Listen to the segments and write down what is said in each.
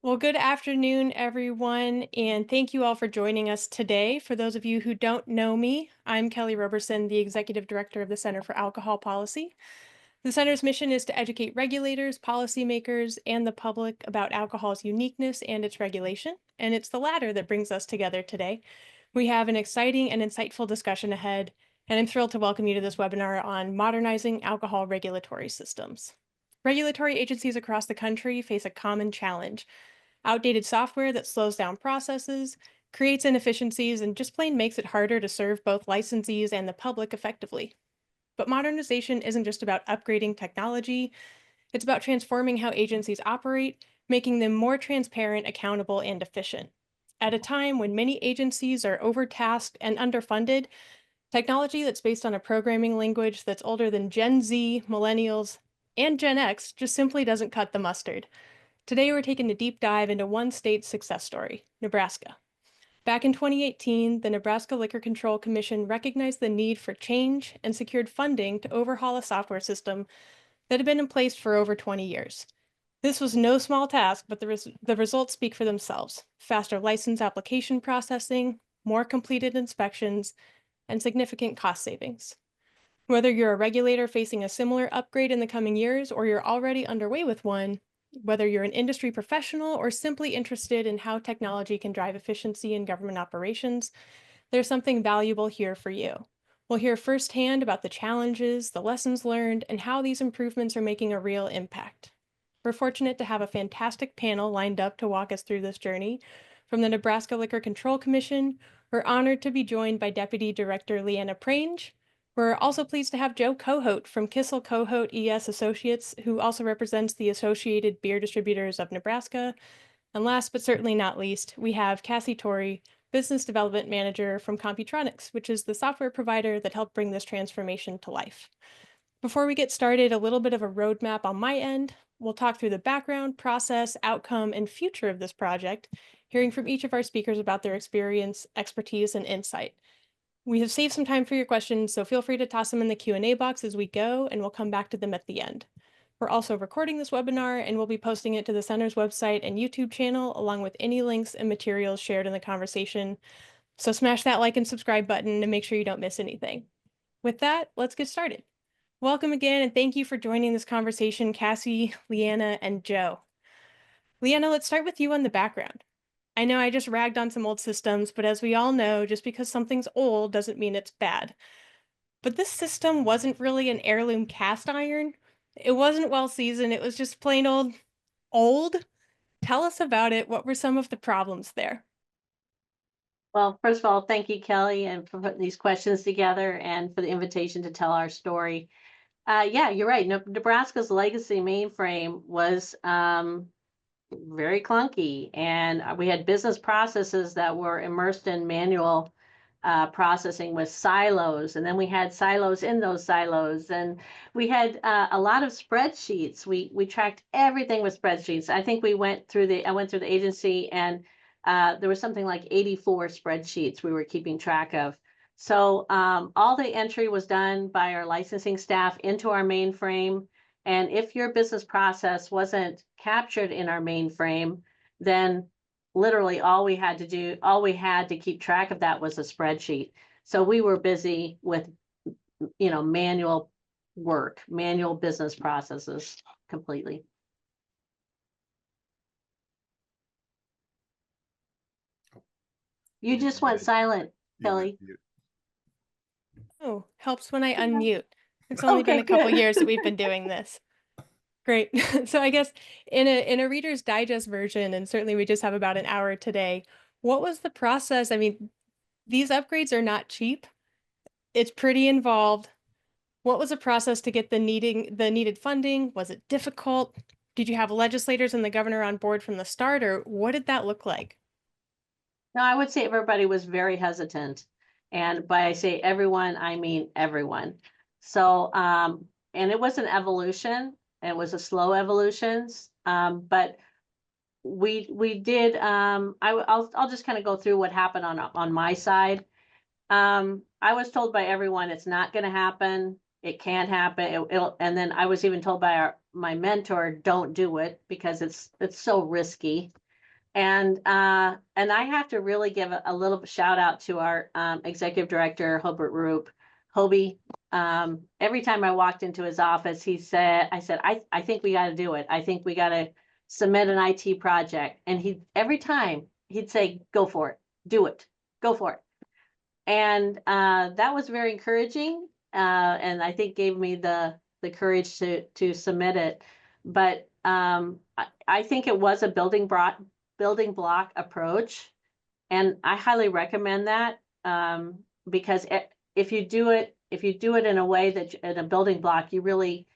Well, good afternoon, everyone, and thank you all for joining us today. For those of you who don't know me, I'm Kelly Roberson, the Executive Director of the Center for Alcohol Policy. The center's mission is to educate regulators, policymakers, and the public about alcohol's uniqueness and its regulation, and it's the latter that brings us together today. We have an exciting and insightful discussion ahead, and I'm thrilled to welcome you to this webinar on modernizing alcohol regulatory systems. Regulatory agencies across the country face a common challenge: outdated software that slows down processes, creates inefficiencies, and just plain makes it harder to serve both licensees and the public effectively. But modernization isn't just about upgrading technology, it's about transforming how agencies operate, making them more transparent, accountable, and efficient. At a time when many agencies are overtasked and underfunded, technology that's based on a programming language that's older than Gen Z, Millennials, and Gen X just simply doesn't cut the mustard. Today, we're taking a deep dive into one state's success story, Nebraska. Back in 2018, the Nebraska Liquor Control Commission recognized the need for change and secured funding to overhaul a software system that had been in place for over 20 years. This was no small task, but the results speak for themselves: faster license application processing, more completed inspections, and significant cost savings. Whether you're a regulator facing a similar upgrade in the coming years or you're already underway with one, whether you're an industry professional or simply interested in how technology can drive efficiency in government operations, there's something valuable here for you. We'll hear firsthand about the challenges, the lessons learned, and how these improvements are making a real impact. We're fortunate to have a fantastic panel lined up to walk us through this journey. From the Nebraska Liquor Control Commission, we're honored to be joined by Deputy Director Leanna Prange. We're also pleased to have Joe Cohote from Kissel Cohote ES Associates, who also represents the Associated Beer Distributors of Nebraska. And last but certainly not least, we have Cassie Torrey, Business Development Manager from Computronix, which is the software provider that helped bring this transformation to life. Before we get started, a little bit of a roadmap on my end. We'll talk through the background, process, outcome, and future of this project, hearing from each of our speakers about their experience, expertise, and insight. We have saved some time for your questions, so feel free to toss them in the Q&A box as we go, and we'll come back to them at the end. We're also recording this webinar, and we'll be posting it to the center's website and YouTube channel, along with any links and materials shared in the conversation. So smash that like and subscribe button to make sure you don't miss anything. With that, let's get started. Welcome again, and thank you for joining this conversation, Cassie, Leanna, and Joe. Leanna, let's start with you on the background. I know I just ragged on some old systems, but as we all know, just because something's old doesn't mean it's bad. But this system wasn't really an heirloom cast iron. It wasn't well seasoned. It was just plain old. Tell us about it. What were some of the problems there? Well, first of all, thank you, Kelly, and for putting these questions together and for the invitation to tell our story. Yeah, you're right. Nebraska's legacy mainframe was very clunky, and we had business processes that were immersed in manual processing with silos, and then we had silos in those silos, and we had a lot of spreadsheets. We tracked everything with spreadsheets. I think I went through the agency, and there was something like 84 spreadsheets we were keeping track of. So all the entry was done by our licensing staff into our mainframe. And if your business process wasn't captured in our mainframe, then literally all we had to keep track of that was a spreadsheet. So we were busy with, manual work, manual business processes completely. You just went silent, Kelly. Oh, helps when I unmute. It's only been a couple years that we've been doing this. Great. So I guess in a Reader's Digest version, and certainly we just have about an hour today, what was the process? I mean, these upgrades are not cheap. It's pretty involved. What was the process to get the needed funding? Was it difficult? Did you have legislators and the governor on board from the start, or what did that look like? No, I would say everybody was very hesitant. And by I say everyone, I mean everyone. So, and it was an evolution. It was a slow evolution. But we did, I'll just kind of go through what happened on my side. I was told by everyone, it's not going to happen. It can't happen. And then I was even told by my mentor, don't do it because it's so risky. And I have to really give a little shout out to our executive director, Hobart Roop. Hobie, every time I walked into his office, I said, I think we got to do it. I think we got to submit an IT project. And every time he'd say, go for it, do it, go for it. And that was very encouraging, and I think gave me the courage to submit it. But I think it was a building block approach, and I highly recommend that, because if you do it in a way that in a building block, you really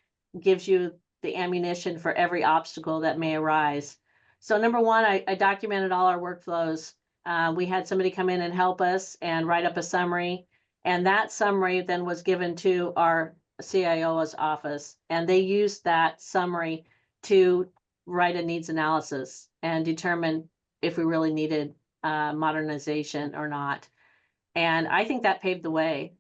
gives you the ammunition for every obstacle that may arise. So number one, I documented all our workflows. We had somebody come in and help us and write up a summary. And that summary then was given to our CIO's office. And they used that summary to write a needs analysis and determine if we really needed modernization or not. And I think that paved the way.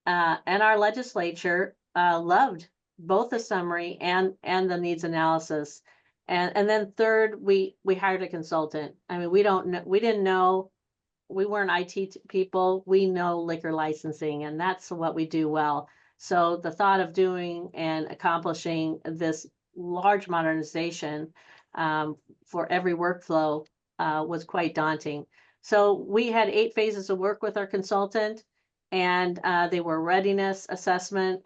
And our legislature loved both the summary and the needs analysis. And then third, we hired a consultant. I mean, we didn't know, we weren't IT people. We know liquor licensing, and that's what we do well. So the thought of doing and accomplishing this large modernization for every workflow was quite daunting. So we had 8 phases of work with our consultant, and they were readiness assessment,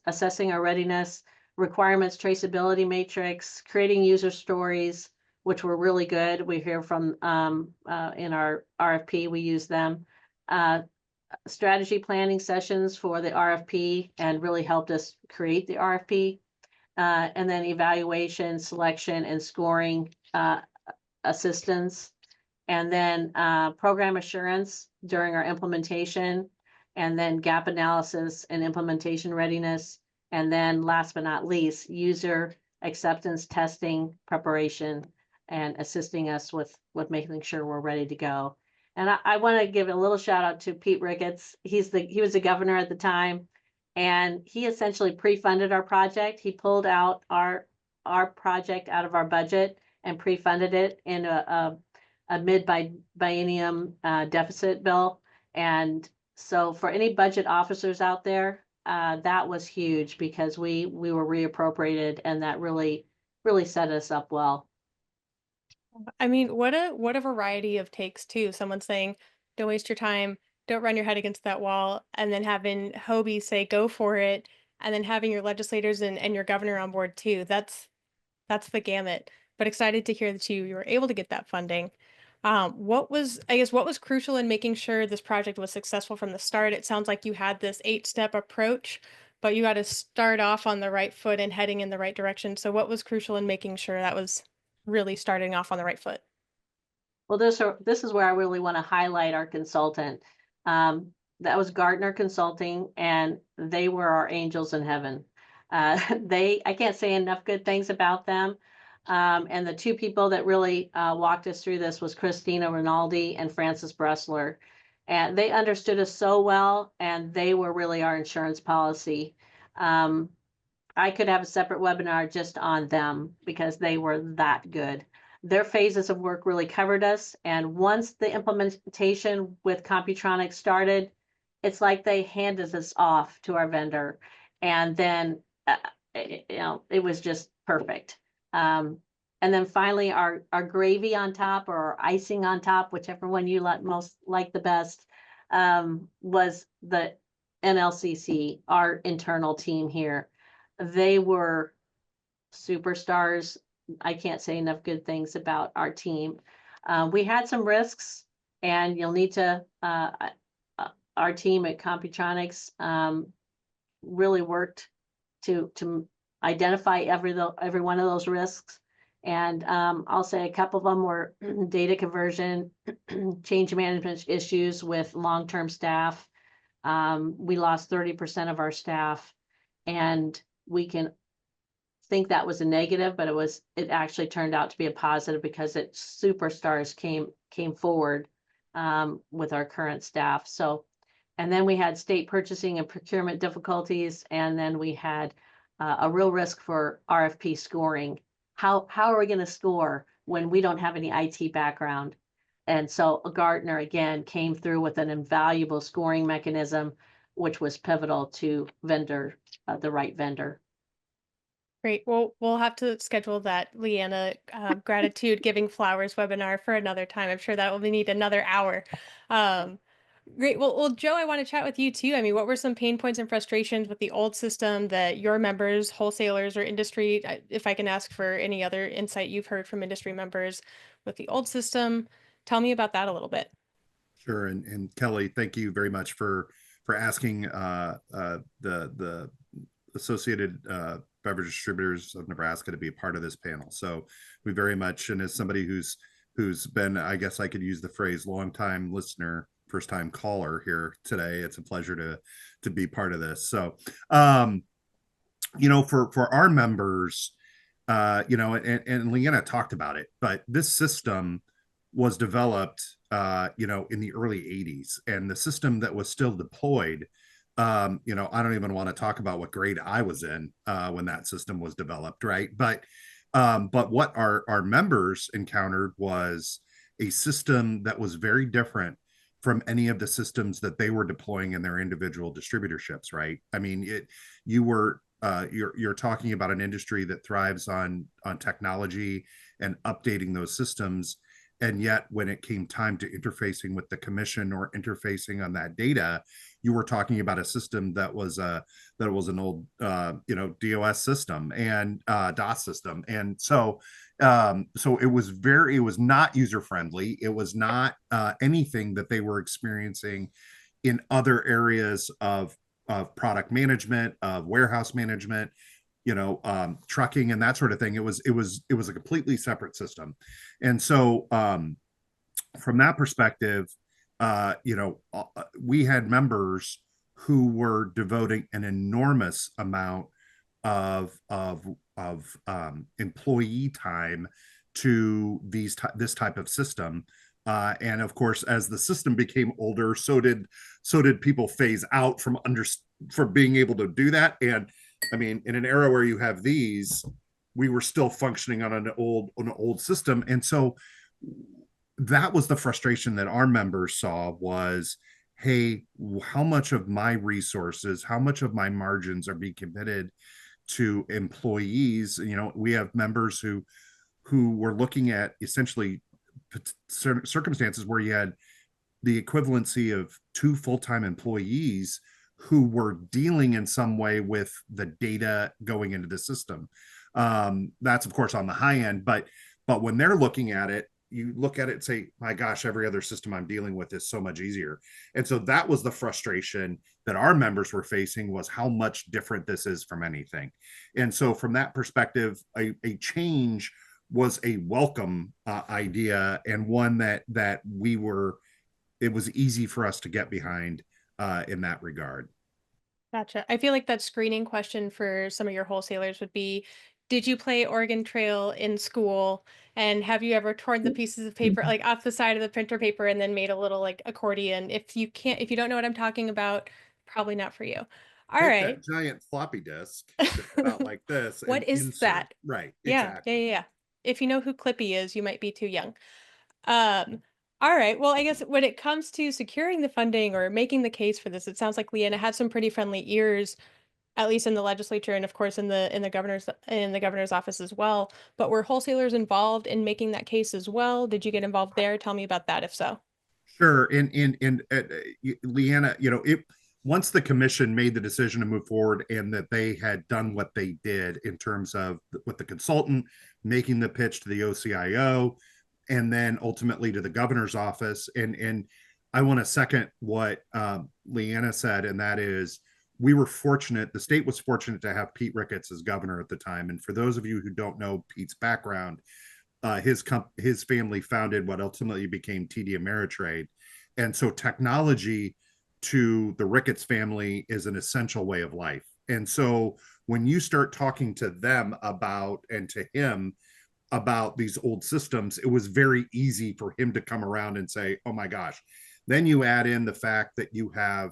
assessing our readiness, requirements traceability matrix, creating user stories, which were really good. We hear from in our RFP, we use them. Strategy planning sessions for the RFP and really helped us create the RFP. And then evaluation, selection, and scoring assistance. And then program assurance during our implementation, and then gap analysis and implementation readiness. And then last but not least, user acceptance testing preparation and assisting us with making sure we're ready to go. And I want to give a little shout out to Pete Ricketts. He was the governor at the time, and he essentially pre-funded our project. He pulled out our project out of our budget and pre-funded it in a mid-biennium deficit bill. And so for any budget officers out there, that was huge because we were reappropriated, and that really set us up well. I mean, what a variety of takes too. Someone saying, "Don't waste your time, don't run your head against that wall," and then having Hobie say, "Go for it," and then having your legislators and your governor on board too. That's the gamut. But excited to hear that you were able to get that funding. What was crucial in making sure this project was successful from the start? It sounds like you had this 8-step approach, but you got to start off on the right foot and heading in the right direction. So what was crucial in making sure that was really starting off on the right foot? Well, this is where I really want to highlight our consultant. That was Gardner Consulting, and they were our angels in heaven. I can't say enough good things about them. And the 2 people that really walked us through this was Christina Rinaldi and Francis Bressler. And they understood us so well, and they were really our insurance policy. I could have a separate webinar just on them because they were that good. Their phases of work really covered us. And once the implementation with Computronix started, it's like they handed us off to our vendor. And then, it was just perfect. And then finally, our gravy on top, or our icing on top, whichever one you like the best, was the NLCC, our internal team here. They were superstars. I can't say enough good things about our team. We had some risks, and you'll need to, our team at Computronix really worked to identify every one of those risks. And I'll say a couple of them were data conversion, change management issues with long-term staff. We lost 30% of our staff, and we can think that was a negative, but it actually turned out to be a positive because superstars came forward with our current staff. So, and then we had state purchasing and procurement difficulties, and then we had a real risk for RFP scoring. How are we going to score when we don't have any IT background. And so Gartner again came through with an invaluable scoring mechanism, which was pivotal to the right vendor. Great. Well, we'll have to schedule that Leanna gratitude giving flowers webinar for another time. I'm sure that will need another hour. Um, Great. Well, Joe, I want to chat with you too. I mean, what were some pain points and frustrations with the old system that your members, wholesalers, or industry, if I can ask for any other insight you've heard from industry members with the old system, tell me about that a little bit. Sure, and Kelly, thank you very much for asking the Associated Beverage Distributors of Nebraska to be a part of this panel. So we very much, and as somebody who's been, I guess I could use the phrase, long time listener, first time caller here today. It's a pleasure to be part of this. So, for our members, and Leanna talked about it, but this system was developed, in the early 80s, and the system that was still deployed, I don't even want to talk about what grade I was in when that system was developed, right? But what our members encountered was a system that was very different from any of the systems that they were deploying in their individual distributorships, right? I mean, you're talking about an industry that thrives on technology and updating those systems, and yet when it came time to interfacing with the commission or interfacing on that data, you were talking about a system that was an old DOS system and DOS system, and so it was not user friendly. It was not anything that they were experiencing in other areas of product management, of warehouse management, trucking and that sort of thing. It was a completely separate system, and so from that perspective, we had members who were devoting an enormous amount of employee time to this type of system. And of course, as the system became older, so did people phase out for being able to do that. And I mean, in an era where you have these, we were still functioning on an old system, and so that was the frustration that our members saw was, hey, how much of my resources, how much of my margins are being committed to employees? We have members who were looking at essentially circumstances where you had the equivalency of two full-time employees who were dealing in some way with the data going into the system. That's of course on the high end, but when they're looking at it, you look at it and say, my gosh, every other system I'm dealing with is so much easier. And so that was the frustration that our members were facing, was how much different this is from anything. And so from that perspective, a change was a welcome idea, and one that it was easy for us to get behind in that regard. Gotcha. I feel like that screening question for some of your wholesalers would be, did you play Oregon Trail in school? And have you ever torn the pieces of paper like off the side of the printer paper and then made a little like accordion? If you don't know what I'm talking about, probably not for you. All Take right. that giant floppy disk that's about like this and What is insert. that? Right, Yeah, yeah, exactly. yeah, yeah. If you know who Clippy is, you might be too young. Um, all right. Well, I guess when it comes to securing the funding or making the case for this, it sounds like Leanna had some pretty friendly ears, at least in the legislature and of course in the governor's office as well. But were wholesalers involved in making that case as well? Did you get involved there? Tell me about that if so. Sure. Leanna, it once the commission made the decision to move forward and that they had done what they did in terms of with the consultant making the pitch to the OCIO and then ultimately to the governor's office. And I want to second what Leanna said, and that is we were fortunate, the state was fortunate to have Pete Ricketts as governor at the time. And for those of you who don't know Pete's background, his family founded what ultimately became TD Ameritrade, and so technology to the Ricketts family is an essential way of life. And so when you start talking to them about and to him about these old systems, it was very easy for him to come around and say, "Oh my gosh." Then you add in the fact that you have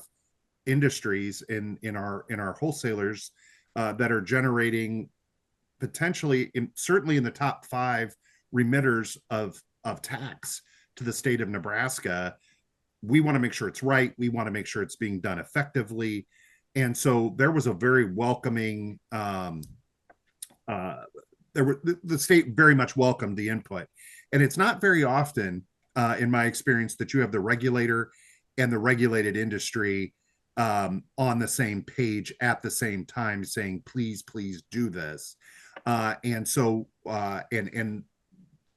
industries in our wholesalers that are generating potentially certainly in the top five remitters of tax to the state of Nebraska, we want to make sure it's right. We want to make sure it's being done effectively. And so there was a very welcoming, the state very much welcomed the input. And it's not very often, in my experience, that you have the regulator and the regulated industry on the same page at the same time saying, please, please do this. And so, and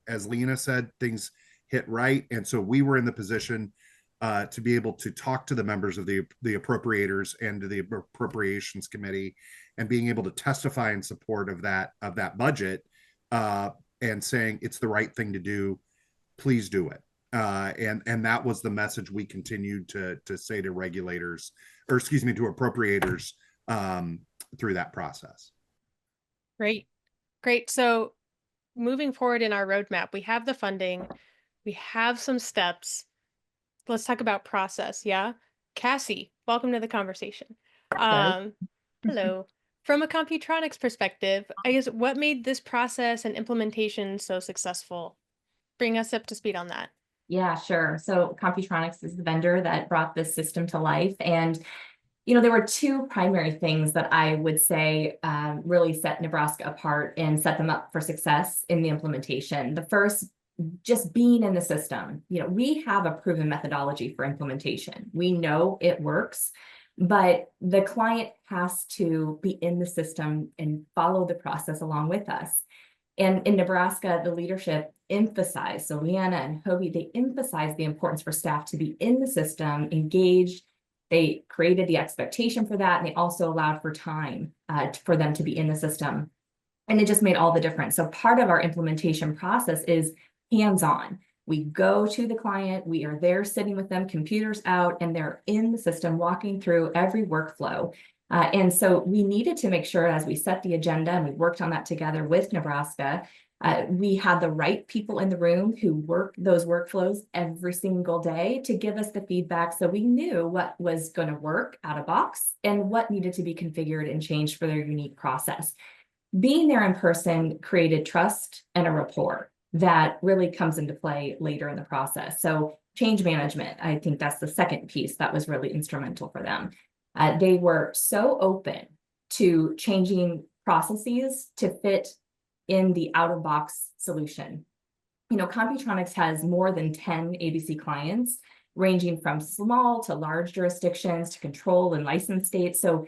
as Lena said, things hit right. And so we were in the position to be able to talk to the members of the appropriators and to the appropriations committee, and being able to testify in support of that budget, and saying it's the right thing to do. Please do it. And that was the message we continued to say to regulators, or excuse me, to appropriators through that process. Great. Great. So moving forward in our roadmap, we have the funding, we have some steps. Let's talk about process. Yeah. Cassie, welcome to the conversation. Hello. From a Computronix perspective, I guess what made this process and implementation so successful? Bring us up to speed on that. Yeah, sure. So Computronix is the vendor that brought this system to life. And, you know, there were two primary things that I would say really set Nebraska apart and set them up for success in the implementation. The first, just being in the system. You know, we have a proven methodology for implementation. We know it works, but the client has to be in the system and follow the process along with us. And in Nebraska, the leadership emphasized, so Leanna and Hobie, they emphasized the importance for staff to be in the system, engaged. They created the expectation for that, and they also allowed for time for them to be in the system. And it just made all the difference. So part of our implementation process is hands-on. We go to the client, we are there sitting with them, computers out, and they're in the system, walking through every workflow. And so we needed to make sure, as we set the agenda, and we worked on that together with Nebraska, we had the right people in the room who work those workflows every single day to give us the feedback, so we knew what was going to work out of box and what needed to be configured and changed for their unique process. Being there in person created trust and a rapport that really comes into play later in the process. So change management, I think that's the second piece that was really instrumental for them. They were so open to changing processes to fit in the out-of-box solution. You know, Computronix has more than 10 ABC clients, ranging from small to large jurisdictions to control and license states. So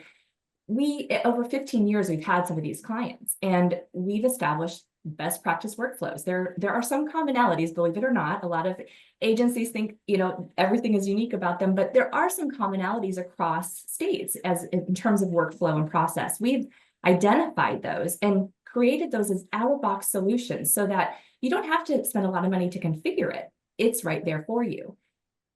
over 15 years, we've had some of these clients, and we've established best practice workflows. There are some commonalities, believe it or not. A lot of agencies think, you know, everything is unique about them, but there are some commonalities across states as in terms of workflow and process. We've identified those and created those as out-of-box solutions so that you don't have to spend a lot of money to configure it. It's right there for you.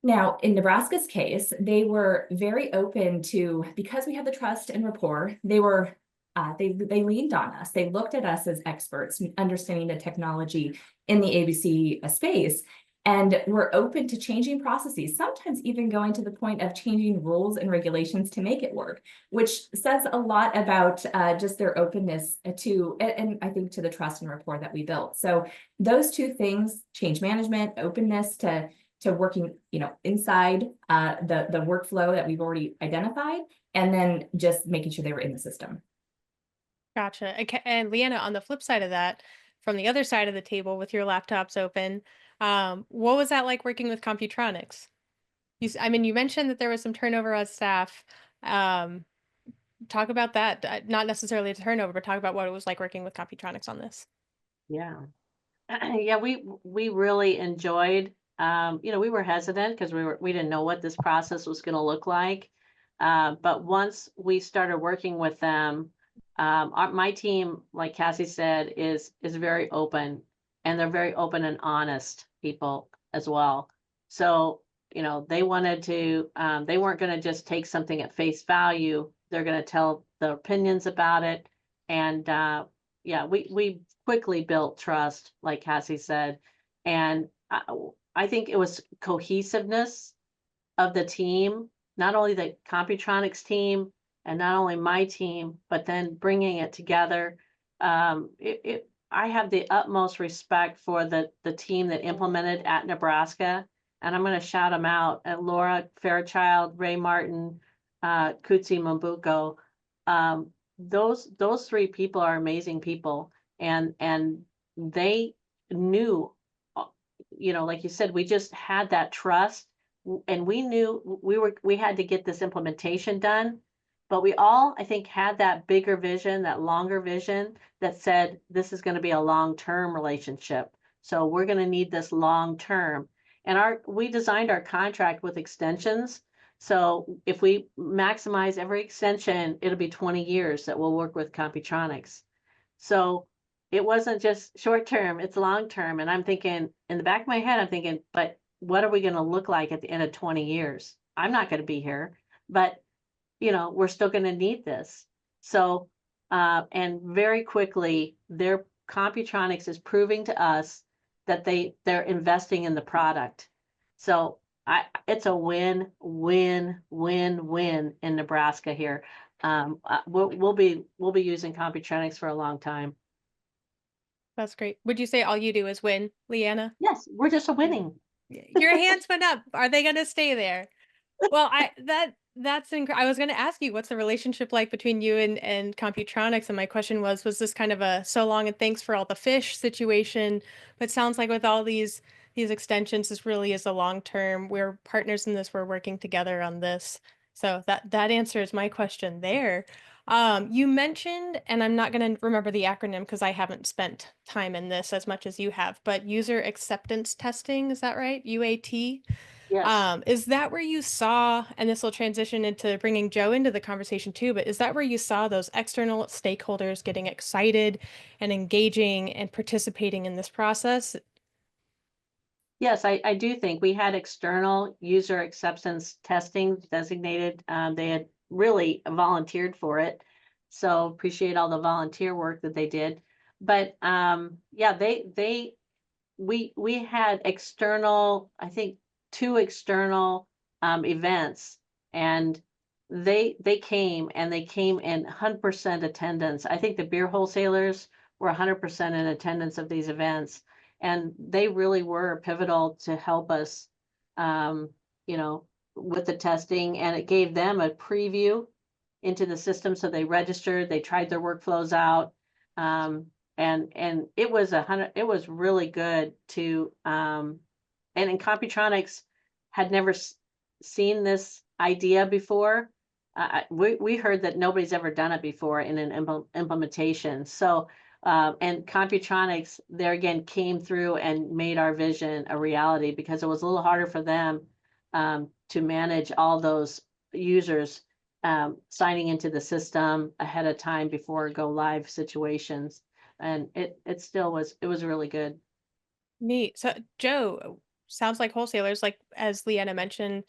Now, in Nebraska's case, they were very open to, because we had the trust and rapport, they leaned on us. They looked at us as experts, understanding the technology in the ABC space, and were open to changing processes, sometimes even going to the point of changing rules and regulations to make it work, which says a lot about just their openness to, and I think to the trust and rapport that we built. So those two things, change management, openness to working, you know, inside the workflow that we've already identified, and then just making sure they were in the system. Gotcha. And Leanna, on the flip side of that, from the other side of the table with your laptops open, what was that like working with Computronix? I mean, you mentioned that there was some turnover on staff. Talk about that. Not necessarily a turnover, but talk about what it was like working with Computronix on this. Yeah. Yeah, we really enjoyed, you know, we were hesitant because we didn't know what this process was going to look like. But once we started working with them, my team, like Cassie said, is very open, and they're very open and honest people as well. So, you know, they wanted to, they weren't going to just take something at face value. They're going to tell their opinions about it. And yeah, we quickly built trust, like Cassie said. And I think it was cohesiveness of the team, not only the Computronix team and not only my team, but then bringing it together. I I have the utmost respect for the team that implemented at Nebraska, and I'm going to shout them out: Laura Fairchild, Ray Martin, Kutsi Mambuko. Those three people are amazing people, and they knew, like you said, we just had that trust, and we knew we had to get this implementation done. But we all, I think, had that bigger vision, that longer vision that said, this is going to be a long-term relationship. So we're going to need this long-term. And we designed our contract with extensions. So if we maximize every extension, it'll be 20 years that we'll work with Computronix. So it wasn't just short-term, it's long-term. And I'm thinking, in the back of my head, I'm thinking, but what are we going to look like at the end of 20 years? I'm not going to be here, but we're still going to need this. So, and very quickly, their Computronix is proving to us that they're investing in the product. So it's a win, win, win, win in Nebraska here. We'll be using Computronix for a long time. That's great. Would you say all you do is win, Leanna? Yes, we're just a winning. Your hands went up. Are they going to stay there? Well, that's I was going to ask you, what's the relationship like between you and Computronix? And my question was this kind of a so long and thanks for all the fish situation? But sounds like with all these extensions, this really is a long term. We're partners in this. We're working together on this. So that answers my question there. You mentioned, and I'm not going to remember the acronym because I haven't spent time in this as much as you have, but user acceptance testing, is that right? UAT? Yes. Is that where you saw, and this will transition into bringing Joe into the conversation too, but is that where you saw those external stakeholders getting excited and engaging and participating in this process? Yes, I do think we had external user acceptance testing designated. They had really volunteered for it. So appreciate all the volunteer work that they did. But yeah, we had external, I think 2 external events, and they came in 100% attendance. I think the beer wholesalers were 100% in attendance of these events, and they really were pivotal to help us, you know, with the testing, and it gave them a preview into the system. So they registered, they tried their workflows out. And it was really good to, and in Computronix had never seen this idea before. We heard that nobody's ever done it before in an implementation. So, and Computronix there again came through and made our vision a reality, because it was a little harder for them to manage all those users signing into the system ahead of time before go live situations. And it still was, it was really good. Neat. So Joe, sounds like wholesalers, like as Leanna mentioned,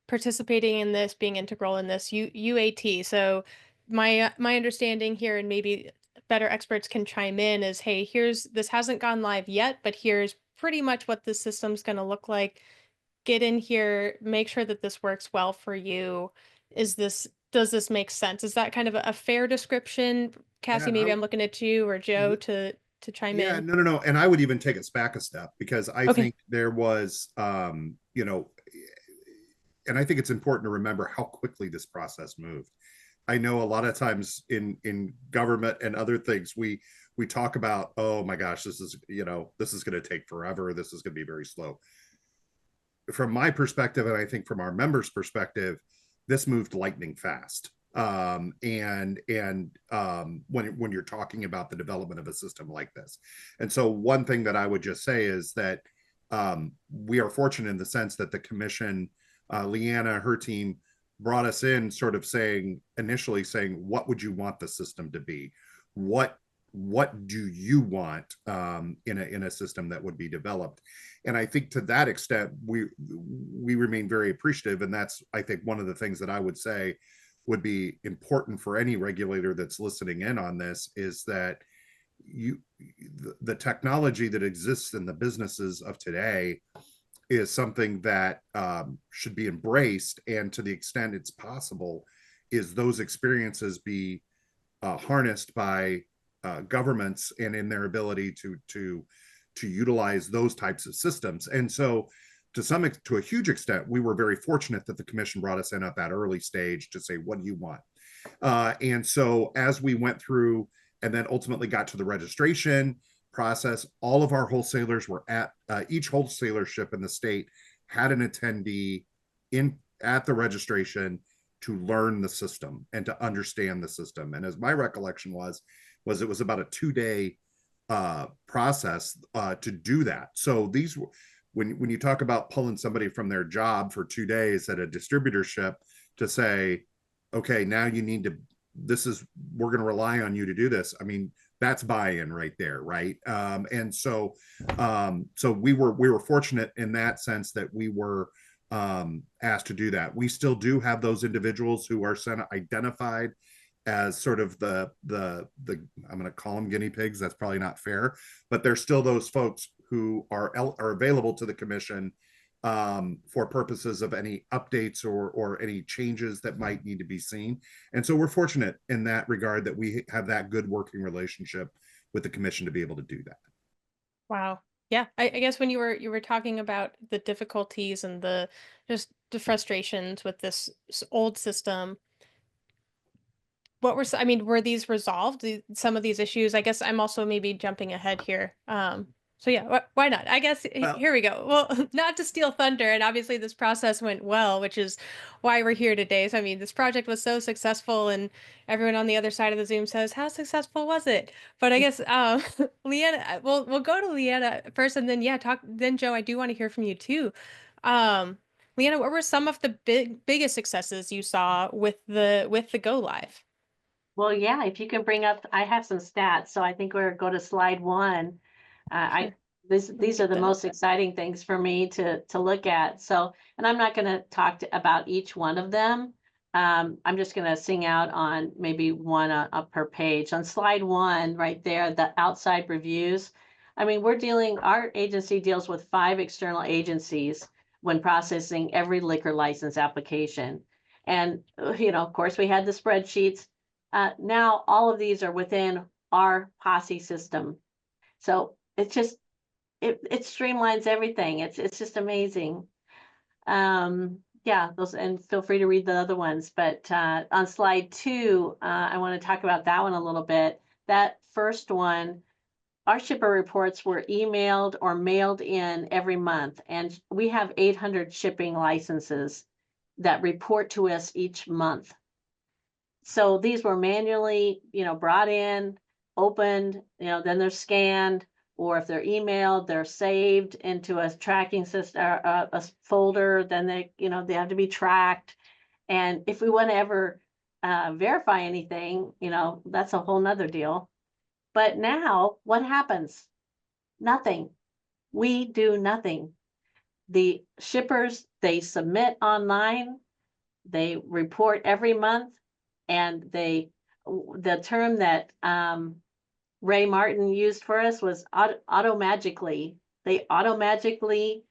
participating in this, being integral in this UAT. So my understanding here, and maybe better experts can chime in, is hey, this hasn't gone live yet, but here's pretty much what the system's going to look like. Get in here, make sure that this works well for you. Does this make sense? Is that kind of a fair description? Cassie, maybe Yeah, I'm looking at you or Joe to chime yeah, in. no. And I would even take us back a step, because I Okay. think there was, and I think it's important to remember how quickly this process moved. I know a lot of times in government and other things, we talk about, oh my gosh, this is going to take forever. This is going to be very slow. From my perspective, and I think from our members' perspective, this moved lightning fast. When you're talking about the development of a system like this. And so one thing that I would just say is that we are fortunate in the sense that the commission, Leanna, her team, brought us in sort of initially saying, what would you want the system to be? What do you want in a system that would be developed? And I think to that extent, we remain very appreciative. And that's, I think, one of the things that I would say would be important for any regulator that's listening in on this, is that the technology that exists in the businesses of today is something that should be embraced, and to the extent it's possible, is those experiences be harnessed by governments and in their ability to utilize those types of systems. And so to a huge extent, we were very fortunate that the commission brought us in at that early stage to say, what do you want? And so as we went through and then ultimately got to the registration process, all of our wholesalers were at each wholesalership in the state had an attendee in at the registration to learn the system and to understand the system. And as my recollection was it was about a 2-day process to do that. So these, when you talk about pulling somebody from their job for 2 days at a distributorship to say, okay, now you need to, we're going to rely on you to do this. I mean, that's buy-in right there, right? And so we were fortunate in that sense that we were asked to do that. We still do have those individuals who are identified as sort of the I'm going to call them guinea pigs. That's probably not fair, but there's still those folks who are available to the commission for purposes of any updates or any changes that might need to be seen. And so we're fortunate in that regard that we have that good working relationship with the commission to be able to do that. Wow. Yeah, I guess when you were talking about the difficulties and the frustrations with this old system, what were I mean, were these resolved? Some of these issues? I guess I'm also maybe jumping ahead here. So yeah, why not? I guess Well, here we go. Well, not to steal thunder, and obviously this process went well, which is why we're here today. So I mean, this project was so successful, and everyone on the other side of the Zoom says, "How successful was it?" But I guess Leanna, we'll go to Leanna first, and then talk. Then Joe, I do want to hear from you too. Um, Leanna, what were some of the biggest successes you saw with the go live? Well, yeah, if you can bring up, I have some stats, so I think we're go to slide 1. I Sure. these Let me these are get the that. most exciting things for me to look at. So, and I'm not going to talk about each one of them. I'm just going to sing out on maybe one up per page. On slide 1, right there, the outside reviews. I mean, our agency deals with 5 external agencies when processing every liquor license application. And, of course, we had the spreadsheets. Now all of these are within our posse system. So it's just, it streamlines everything. It's just amazing. Yeah, those, and feel free to read the other ones, but on slide 2, I want to talk about that one a little bit. That first one, our shipper reports were emailed or mailed in every month, and we have 800 shipping licenses that report to us each month. So these were manually, brought in, opened, then they're scanned, or if they're emailed, they're saved into a tracking system, a folder, then they have to be tracked. And if we want to ever verify anything, that's a whole nother deal. But now what happens? Nothing. We do nothing. The shippers, they submit online, they report every month, and the term that Ray Martin used for us was automagically. They automagically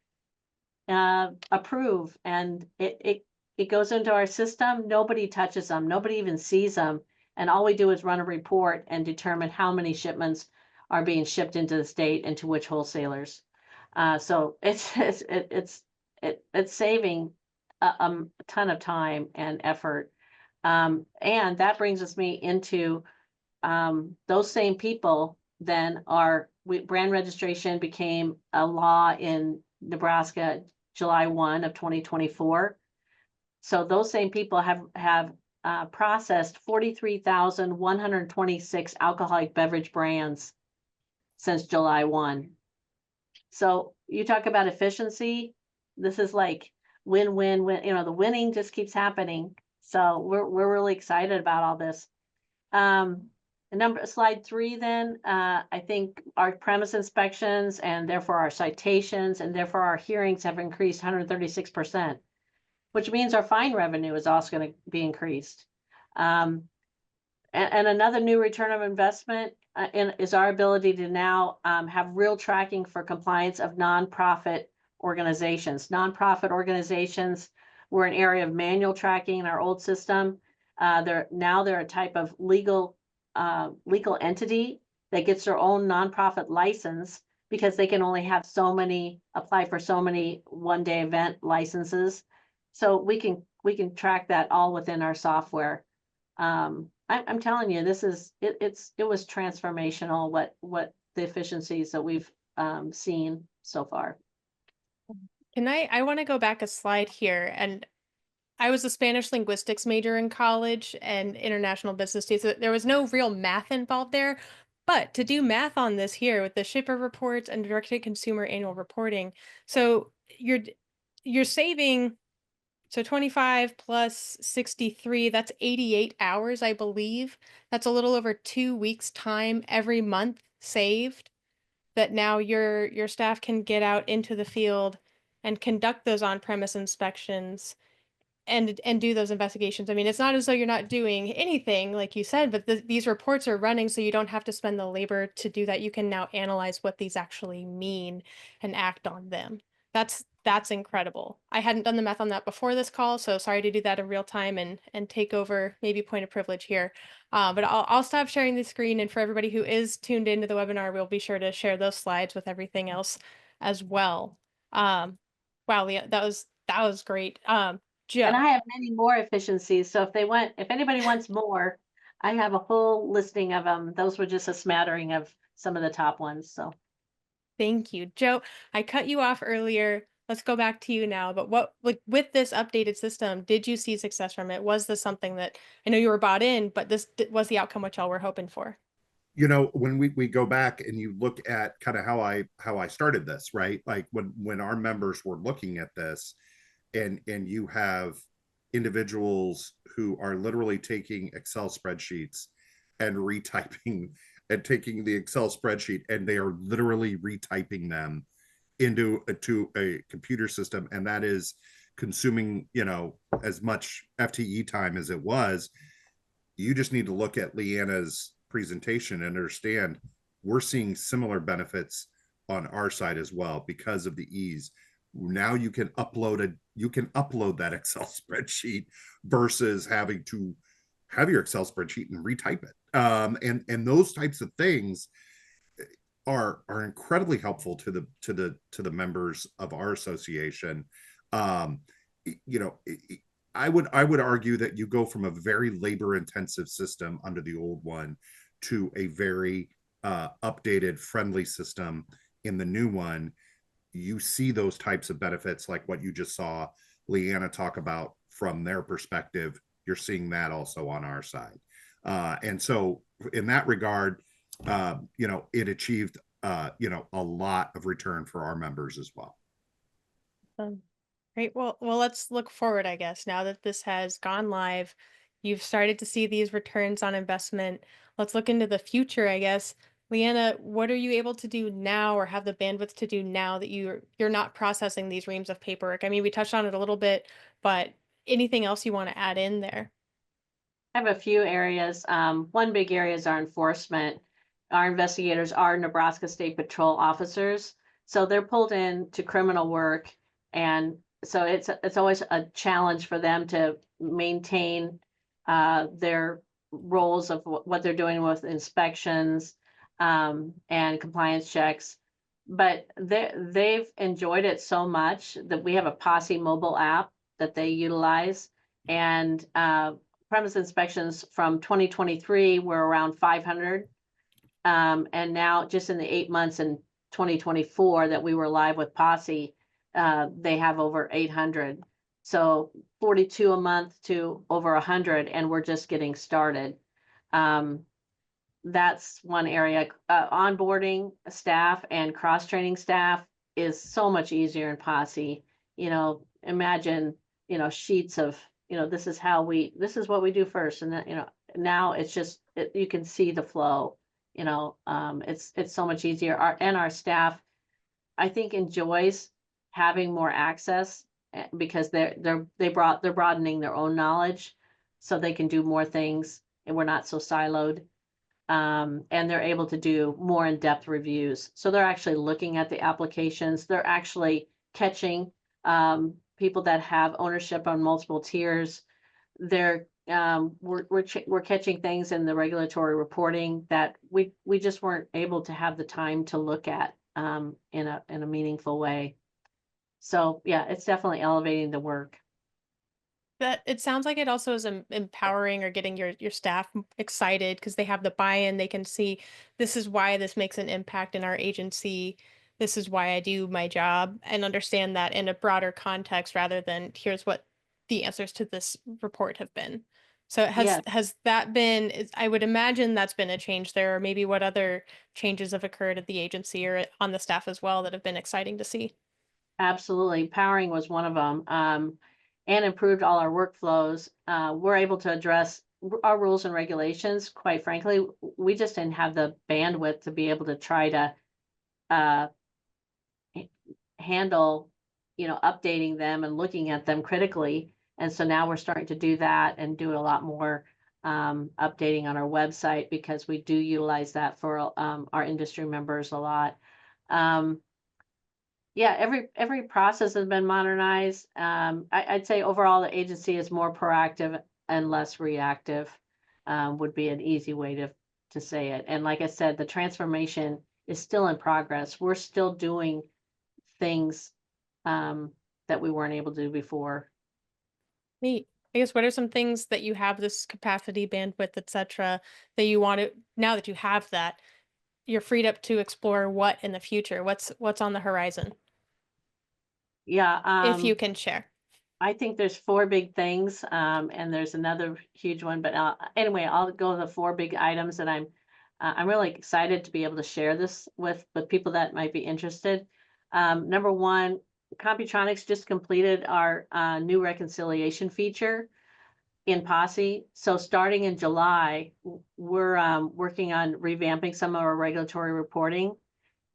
approve, and it goes into our system. Nobody touches them. Nobody even sees them. And all we do is run a report and determine how many shipments are being shipped into the state and to which wholesalers. So it's saving a ton of time and effort. And that brings me into those same people then brand registration became a law in Nebraska July 1 of 2024. So those same people have processed 43,126 alcoholic beverage brands since July 1. So you talk about efficiency. This is like win-win-win. The winning just keeps happening. So we're really excited about all this. Slide 3 then, I think our premise inspections and therefore our citations and therefore our hearings have increased 136%, which means our fine revenue is also going to be increased. And another new return of investment is our ability to now have real tracking for compliance of nonprofit organizations. Nonprofit organizations were an area of manual tracking in our old system. They're a type of legal legal entity that gets their own nonprofit license because they can only have so many, apply for so many one-day event licenses. So we can track that all within our software. I'm telling you, this is, it was transformational, what the efficiencies that we've seen so far. I want to go back a slide here. And I was a Spanish linguistics major in college and international business studies. So there was no real math involved there. But to do math on this here with the shipper reports and direct to consumer annual reporting, so you're saving, so 25 plus 63, that's 88 hours, I believe. That's a little over 2 weeks time every month saved, that now your staff can get out into the field and conduct those on-premise inspections and do those investigations. I mean, it's not as though you're not doing anything, like you said, but these reports are running, so you don't have to spend the labor to do that. You can now analyze what these actually mean and act on them. That's incredible. I hadn't done the math on that before this call, so sorry to do that in real time and take over maybe point of privilege here. But I'll stop sharing the screen, and for everybody who is tuned into the webinar, we'll be sure to share those slides with everything else as well. Wow, Leah, that was great. Joe. And I have many more efficiencies. So if anybody wants more, I have a whole listing of them. Those were just a smattering of some of the top ones. So Thank you. Joe, I cut you off earlier. Let's go back to you now. But what, like, with this updated system, did you see success from it? Was this something that, I know you were bought in, but this was the outcome which y'all were hoping for? When we go back and you look at kind of how I started this, right? Like when our members were looking at this, and you have individuals who are literally taking Excel spreadsheets and retyping and taking the Excel spreadsheet, and they are literally retyping them into a computer system, and that is consuming as much FTE time as it was. You just need to look at Leanna's presentation and understand we're seeing similar benefits on our side as well because of the ease. Now you can upload that Excel spreadsheet versus having to have your Excel spreadsheet and retype it. And those types of things are incredibly helpful to the members of our association. I would argue that you go from a very labor intensive system under the old one to a very updated, friendly system in the new one. You see those types of benefits like what you just saw Leanna talk about from their perspective. You're seeing that also on our side. And so in that regard, it achieved, a lot of return for our members as well. Great. Well, let's look forward, I guess. Now that this has gone live, you've started to see these returns on investment. Let's look into the future, I guess. Leanna, what are you able to do now or have the bandwidth to do now that you're not processing these reams of paperwork? I mean, we touched on it a little bit, but anything else you want to add in there? I have a few areas. One big area is our enforcement. Our investigators are Nebraska State Patrol officers, so they're pulled in to criminal work, and so it's always a challenge for them to maintain their roles of what they're doing with inspections and compliance checks. But they've enjoyed it so much that we have a Posse mobile app that they utilize, and premise inspections from 2023 were around 500. And now just in the 8 months in 2024 that we were live with Posse, they have over 800. So 42 a month to over 100, and we're just getting started. That's one area. Onboarding staff and cross-training staff is so much easier in Posse. Imagine, sheets of, this is what we do first. And then, now it's just, you can see the flow. It's so much easier. Our staff, I think, enjoys having more access because they're broadening their own knowledge, so they can do more things, and we're not so siloed. And they're able to do more in-depth reviews. So they're actually looking at the applications. They're actually catching people that have ownership on multiple tiers. They're we're catching things in the regulatory reporting that we just weren't able to have the time to look at in a meaningful way. So yeah, it's definitely elevating the work. That it sounds like it also is empowering or getting your staff excited because they have the buy-in. They can see this is why this makes an impact in our agency. This is why I do my job, and understand that in a broader context rather than here's what the answers to this report have been. So Yeah, has that been, I would imagine that's been a change there, or maybe what other changes have occurred at the agency or on the staff as well that have been exciting to see. absolutely. Powering was one of them, and improved all our workflows. We're able to address our rules and regulations. Quite frankly, we just didn't have the bandwidth to be able to try to uh, handle, updating them and looking at them critically. And so now we're starting to do that and do a lot more updating on our website because we do utilize that for our industry members a lot. Yeah, every process has been modernized. I'd say overall the agency is more proactive and less reactive, would be an easy way to say it. And like I said, the transformation is still in progress. We're still doing things that we weren't able to do before. Neat. I guess what are some things that you have this capacity, bandwidth, etc., that you want to, now that you have that, you're freed up to explore what in the future? What's on the horizon, Yeah, if you can share? I think there's four big things, and there's another huge one. But anyway, I'll go with the four big items that I'm really excited to be able to share this with people that might be interested. Number one, Computronix just completed our new reconciliation feature in Posse. So starting in July, we're working on revamping some of our regulatory reporting.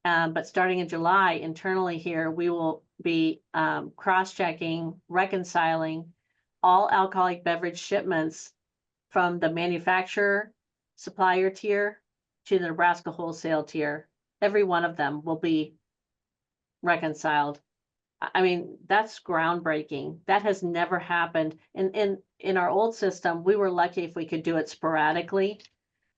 But starting in July, internally here, we will be cross-checking, reconciling all alcoholic beverage shipments from the manufacturer, supplier tier to the Nebraska wholesale tier. Every one of them will be reconciled. I mean, that's groundbreaking. That has never happened. In our old system, we were lucky if we could do it sporadically,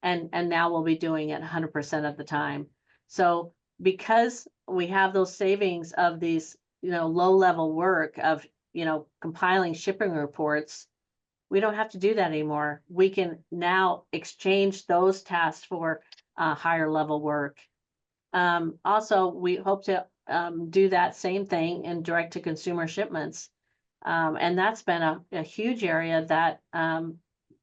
and now we'll be doing it 100% of the time. So because we have those savings of these, low level work of, compiling shipping reports, we don't have to do that anymore. We can now exchange those tasks for higher level work. Also, we hope to do that same thing in direct to consumer shipments. And that's been a huge area that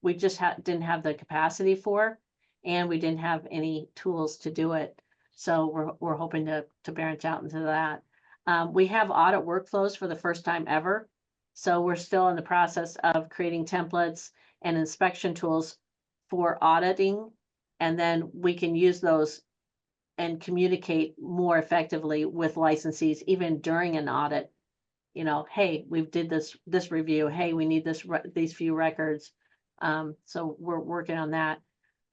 we just didn't have the capacity for, and we didn't have any tools to do it. So we're hoping to branch out into that. We have audit workflows for the first time ever. So we're still in the process of creating templates and inspection tools for auditing. And then we can use those and communicate more effectively with licensees, even during an audit. Hey, we did this review. Hey, we need these few records. So we're working on that.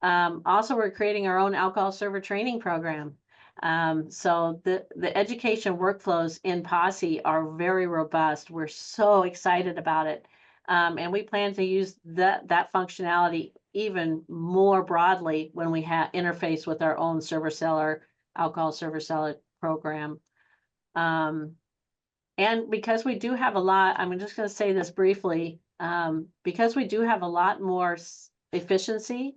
Also, we're creating our own alcohol server training program. So the education workflows in Posse are very robust. We're so excited about it. And we plan to use that functionality even more broadly when we interface with our own alcohol server seller program. And because we do have a lot, I'm just going to say this briefly, because we do have a lot more efficiency,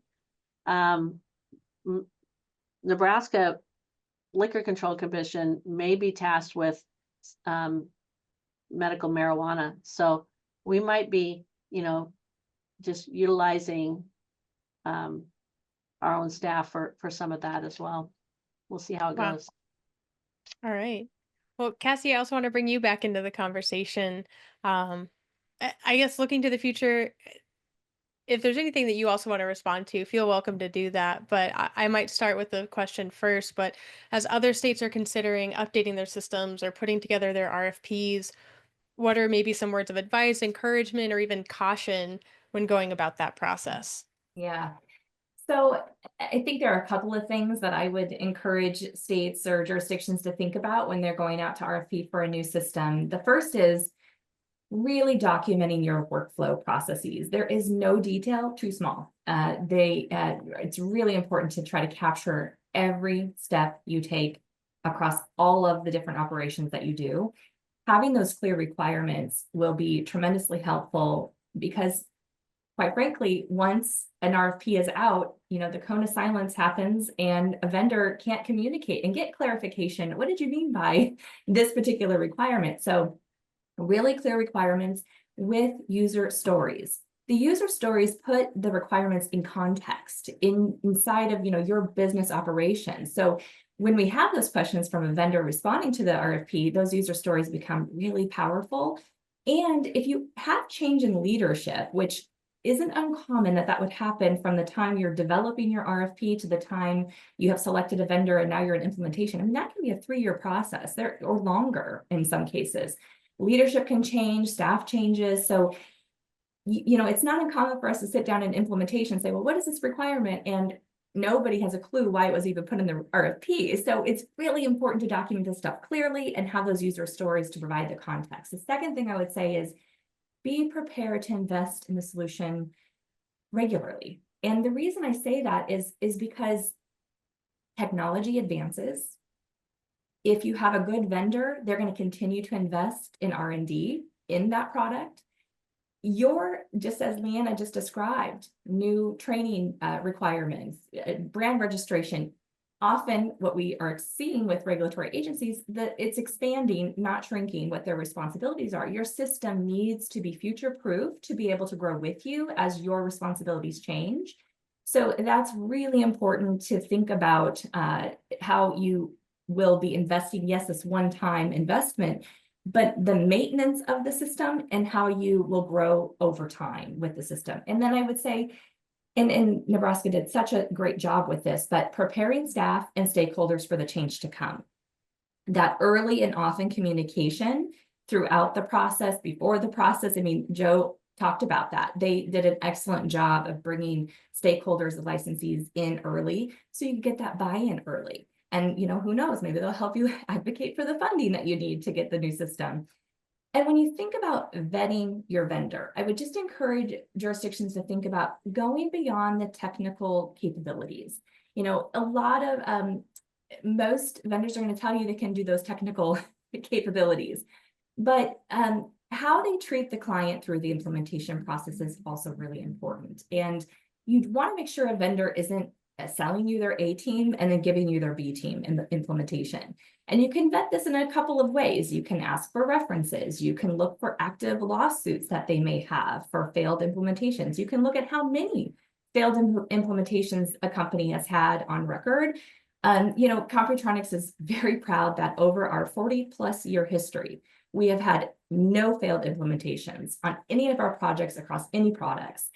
Nebraska Liquor Control Commission may be tasked with medical marijuana. So we might be, just utilizing our own staff for some of that as well. We'll see how it Wow. goes. All right. Well, Cassie, I also want to bring you back into the conversation. I guess looking to the future, if there's anything that you also want to respond to, feel welcome to do that. But I might start with the question first. But as other states are considering updating their systems or putting together their RFPs, what are maybe some words of advice, encouragement, or even caution when going about that process? Yeah. So I think there are a couple of things that I would encourage states or jurisdictions to think about when they're going out to RFP for a new system. The first is really documenting your workflow processes. There is no detail too small. It's really important to try to capture every step you take across all of the different operations that you do. Having those clear requirements will be tremendously helpful because, quite frankly, once an RFP is out, the cone of silence happens and a vendor can't communicate and get clarification. What did you mean by this particular requirement? So really clear requirements with user stories. The user stories put the requirements in context inside of your business operations. So when we have those questions from a vendor responding to the RFP, those user stories become really powerful. And if you have change in leadership, which isn't uncommon that would happen from the time you're developing your RFP to the time you have selected a vendor and now you're in implementation. I mean, that can be a 3-year process there or longer in some cases. Leadership can change, staff changes. So, it's not uncommon for us to sit down in implementation and say, well, what is this requirement? And nobody has a clue why it was even put in the RFP. So it's really important to document this stuff clearly and have those user stories to provide the context. The second thing I would say is be prepared to invest in the solution regularly. And the reason I say that is because technology advances. If you have a good vendor, they're going to continue to invest in R&D in that product. Just as Leanna just described, new training requirements, brand registration. Often what we are seeing with regulatory agencies, that it's expanding, not shrinking what their responsibilities are. Your system needs to be future-proof to be able to grow with you as your responsibilities change. So that's really important to think about how you will be investing, yes, this one-time investment, but the maintenance of the system and how you will grow over time with the system. And then I would say, and Nebraska did such a great job with this, but preparing staff and stakeholders for the change to come. That early and often communication throughout the process, before the process. I mean, Joe talked about that. They did an excellent job of bringing stakeholders and licensees in early so you can get that buy-in early. And, who knows, maybe they'll help you advocate for the funding that you need to get the new system. And when you think about vetting your vendor, I would just encourage jurisdictions to think about going beyond the technical capabilities. A lot of most vendors are going to tell you they can do those technical capabilities, but how they treat the client through the implementation process is also really important. And you'd want to make sure a vendor isn't selling you their A team and then giving you their B team in the implementation. And you can vet this in a couple of ways. You can ask for references. You can look for active lawsuits that they may have for failed implementations. You can look at how many failed implementations a company has had on record. Computronix is very proud that over our 40+ year history, we have had no failed implementations on any of our projects across any products.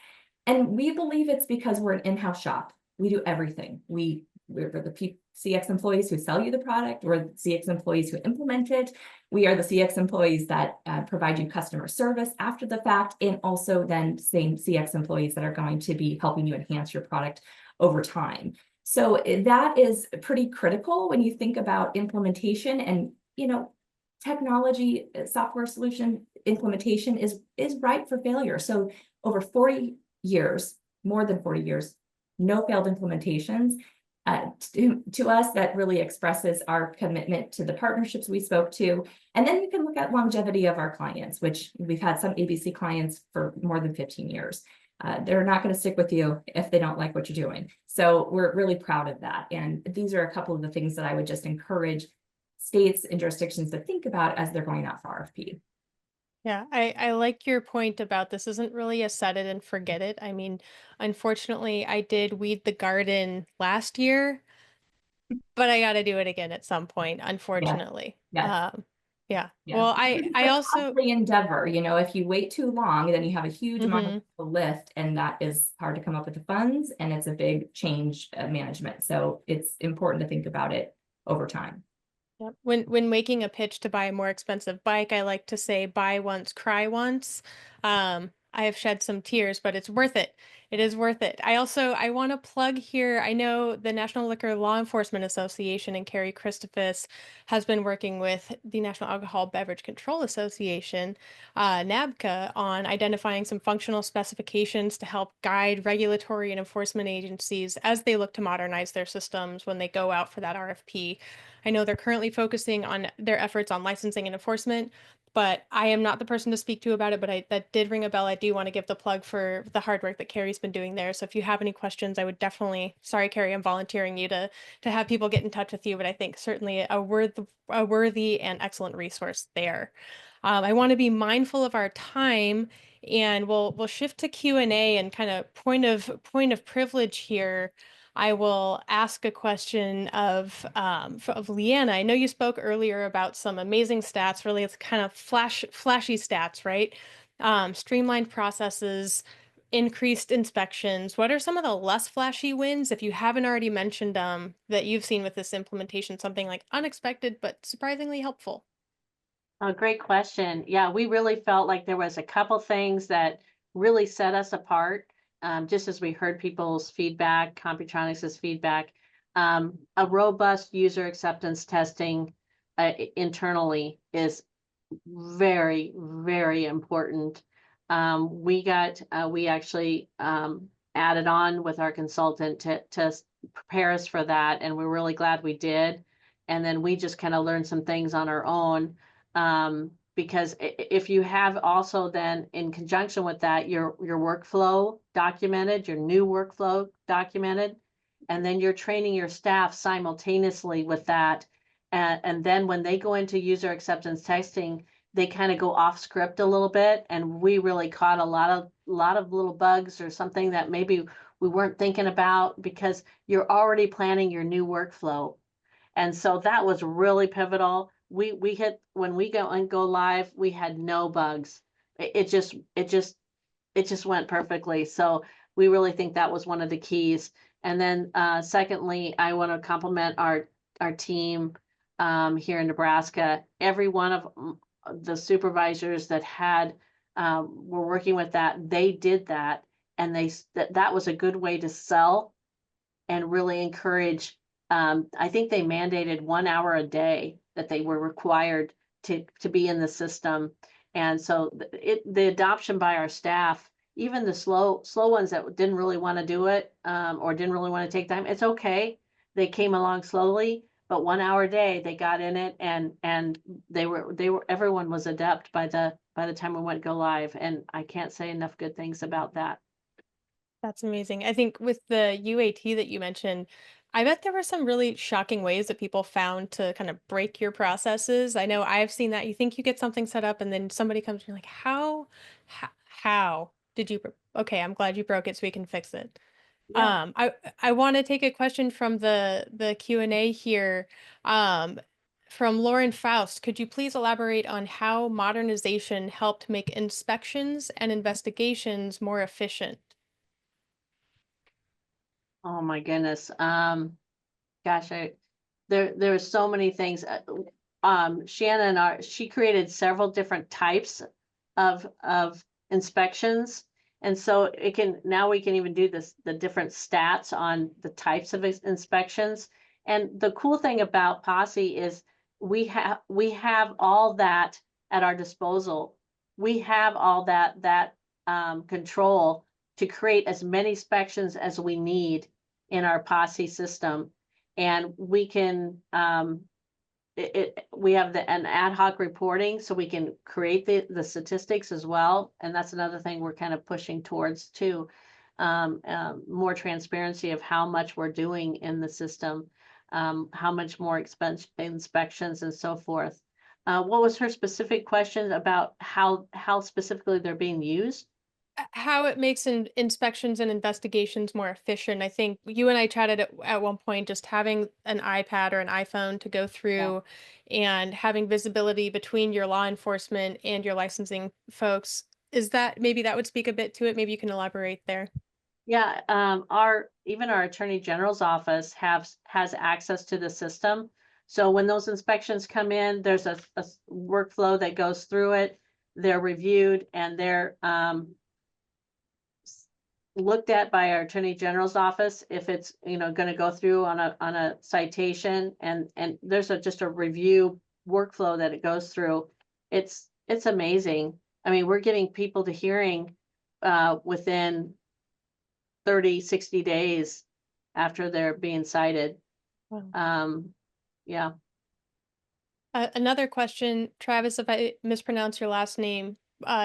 And we believe it's because we're an in-house shop. We do everything. We're the CX employees who sell you the product. We're the CX employees who implement it. We are the CX employees that provide you customer service after the fact, and also then same CX employees that are going to be helping you enhance your product over time. So that is pretty critical when you think about implementation. And technology software solution implementation is ripe for failure. So over 40 years, more than 40 years, no failed implementations. To us, that really expresses our commitment to the partnerships we spoke to. And then you can look at longevity of our clients, which we've had some ABC clients for more than 15 years. They're not going to stick with you if they don't like what you're doing. So we're really proud of that. And these are a couple of the things that I would just encourage states and jurisdictions to think about as they're going out for RFP. Yeah, I like your point about this isn't really a set it and forget it. I mean, unfortunately, I did weed the garden last year, but I got to do it again at some point, unfortunately. Yes. Yeah. Yeah. Well, I also costly endeavor, if you wait too long, then you have a huge amount Mhm. of the lift, and that is hard to come up with the funds, and it's a big change management. So it's important to think about it over time. Yep. When making a pitch to buy a more expensive bike, I like to say buy once, cry once. I have shed some tears, but it's worth it. It is worth it. I want to plug here. I know the National Liquor Law Enforcement Association and Carrie Christophus has been working with the National Alcohol Beverage Control Association, NABCA, on identifying some functional specifications to help guide regulatory and enforcement agencies as they look to modernize their systems when they go out for that RFP. I know they're currently focusing on their efforts on licensing and enforcement, but I am not the person to speak to about it, but that did ring a bell. I do want to give the plug for the hard work that Carrie's been doing there. So if you have any questions, I would definitely, sorry, Carrie, I'm volunteering you to have people get in touch with you, but I think certainly a worthy and excellent resource there. I want to be mindful of our time, and we'll shift to Q&A and kind of point of privilege here. I will ask a question of Leanna. I know you spoke earlier about some amazing stats, really it's kind of flashy stats, right? Streamlined processes, increased inspections. What are some of the less flashy wins, if you haven't already mentioned that you've seen with this implementation, something like unexpected but surprisingly helpful? Oh, great question. Yeah, we really felt like there was a couple things that really set us apart. Just as we heard people's feedback, Computronix's feedback, a robust user acceptance testing internally is very, very important. We actually added on with our consultant to prepare us for that, and we're really glad we did. And then we just kind of learned some things on our own. Because if you have also then in conjunction with that, your workflow documented, your new workflow documented, and then you're training your staff simultaneously with that. And then when they go into user acceptance testing, they kind of go off script a little bit. And we really caught a lot of little bugs or something that maybe we weren't thinking about because you're already planning your new workflow. And so that was really pivotal. We hit when we go live, we had no bugs. It just went perfectly. So we really think that was one of the keys. And then secondly, I want to compliment our team here in Nebraska. Every one of the supervisors that were working with that, they did that, and that was a good way to sell and really encourage. I think they mandated 1 hour a day that they were required to be in the system. And so the adoption by our staff, even the slow ones that didn't really want to do it or didn't really want to take time, it's okay. They came along slowly, but 1 hour a day they got in it, and everyone was adept by the time we went go live. And I can't say enough good things about that. That's amazing. I think with the UAT that you mentioned, I bet there were some really shocking ways that people found to kind of break your processes. I know I've seen that. You think you get something set up and then somebody comes and you're like, how did you, okay, I'm glad you broke it so we can fix it. Yeah. I want to take a question from the Q&A here. From Lauren Faust, could you please elaborate on how modernization helped make inspections and investigations more efficient? Oh my goodness. Gosh, there are so many things. Shannon, she created several different types of inspections. And so now we can even do the different stats on the types of inspections. And the cool thing about Posse is we have all that at our disposal. We have all that control to create as many inspections as we need in our Posse system. And we can we have an ad hoc reporting, so we can create the statistics as well. And that's another thing we're kind of pushing towards too. More transparency of how much we're doing in the system, how much more inspections and so forth. What was her specific question about how specifically they're being used? How it makes inspections and investigations more efficient. I think you and I chatted at one point, just having an iPad or an iPhone to go through and having visibility between your law enforcement and your licensing folks. Is that, maybe that would speak a bit to it? Maybe you can elaborate there. Yeah, even our Attorney General's office has access to the system. So when those inspections come in, there's a workflow that goes through it. They're reviewed, and looked at by our Attorney General's office if it's, going to go through on a citation, and there's just a review workflow that it goes through. It's amazing. I mean, we're getting people to hearing within 30, 60 days after they're being cited. Wow. Yeah. Another question, Travis, if I mispronounce your last name,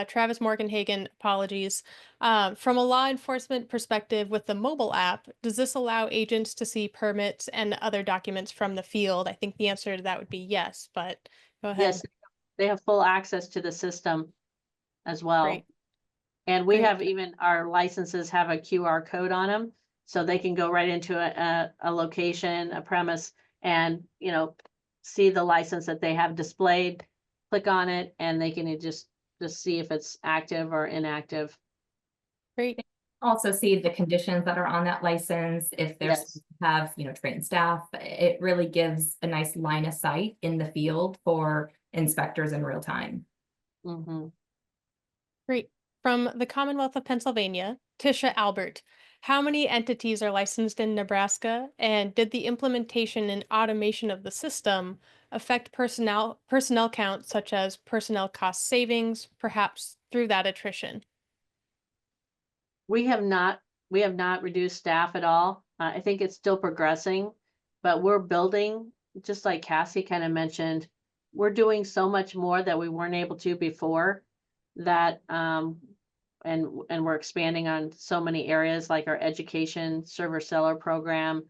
Travis Morganhagen, apologies. From a law enforcement perspective with the mobile app, does this allow agents to see permits and other documents from the field? I think the answer to that would be yes, but go ahead. Yes, they have full access to the system as well. Great. And we Great. have even our licenses have a QR code on them, so they can go right into a location, a premise, and, see the license that they have displayed, click on it, and they can just see if it's active or inactive. Great. Also see the conditions that are on that license, if there's Yes. have, trained staff. It really gives a nice line of sight in the field for inspectors in real time. Mm-hmm. Great. From the Commonwealth of Pennsylvania, Tisha Albert. How many entities are licensed in Nebraska, and did the implementation and automation of the system affect personnel count, such as personnel cost savings, perhaps through that attrition? We have not reduced staff at all. I think it's still progressing, but we're building, just like Cassie kind of mentioned, we're doing so much more that we weren't able to before, that and we're expanding on so many areas like our education, server seller program,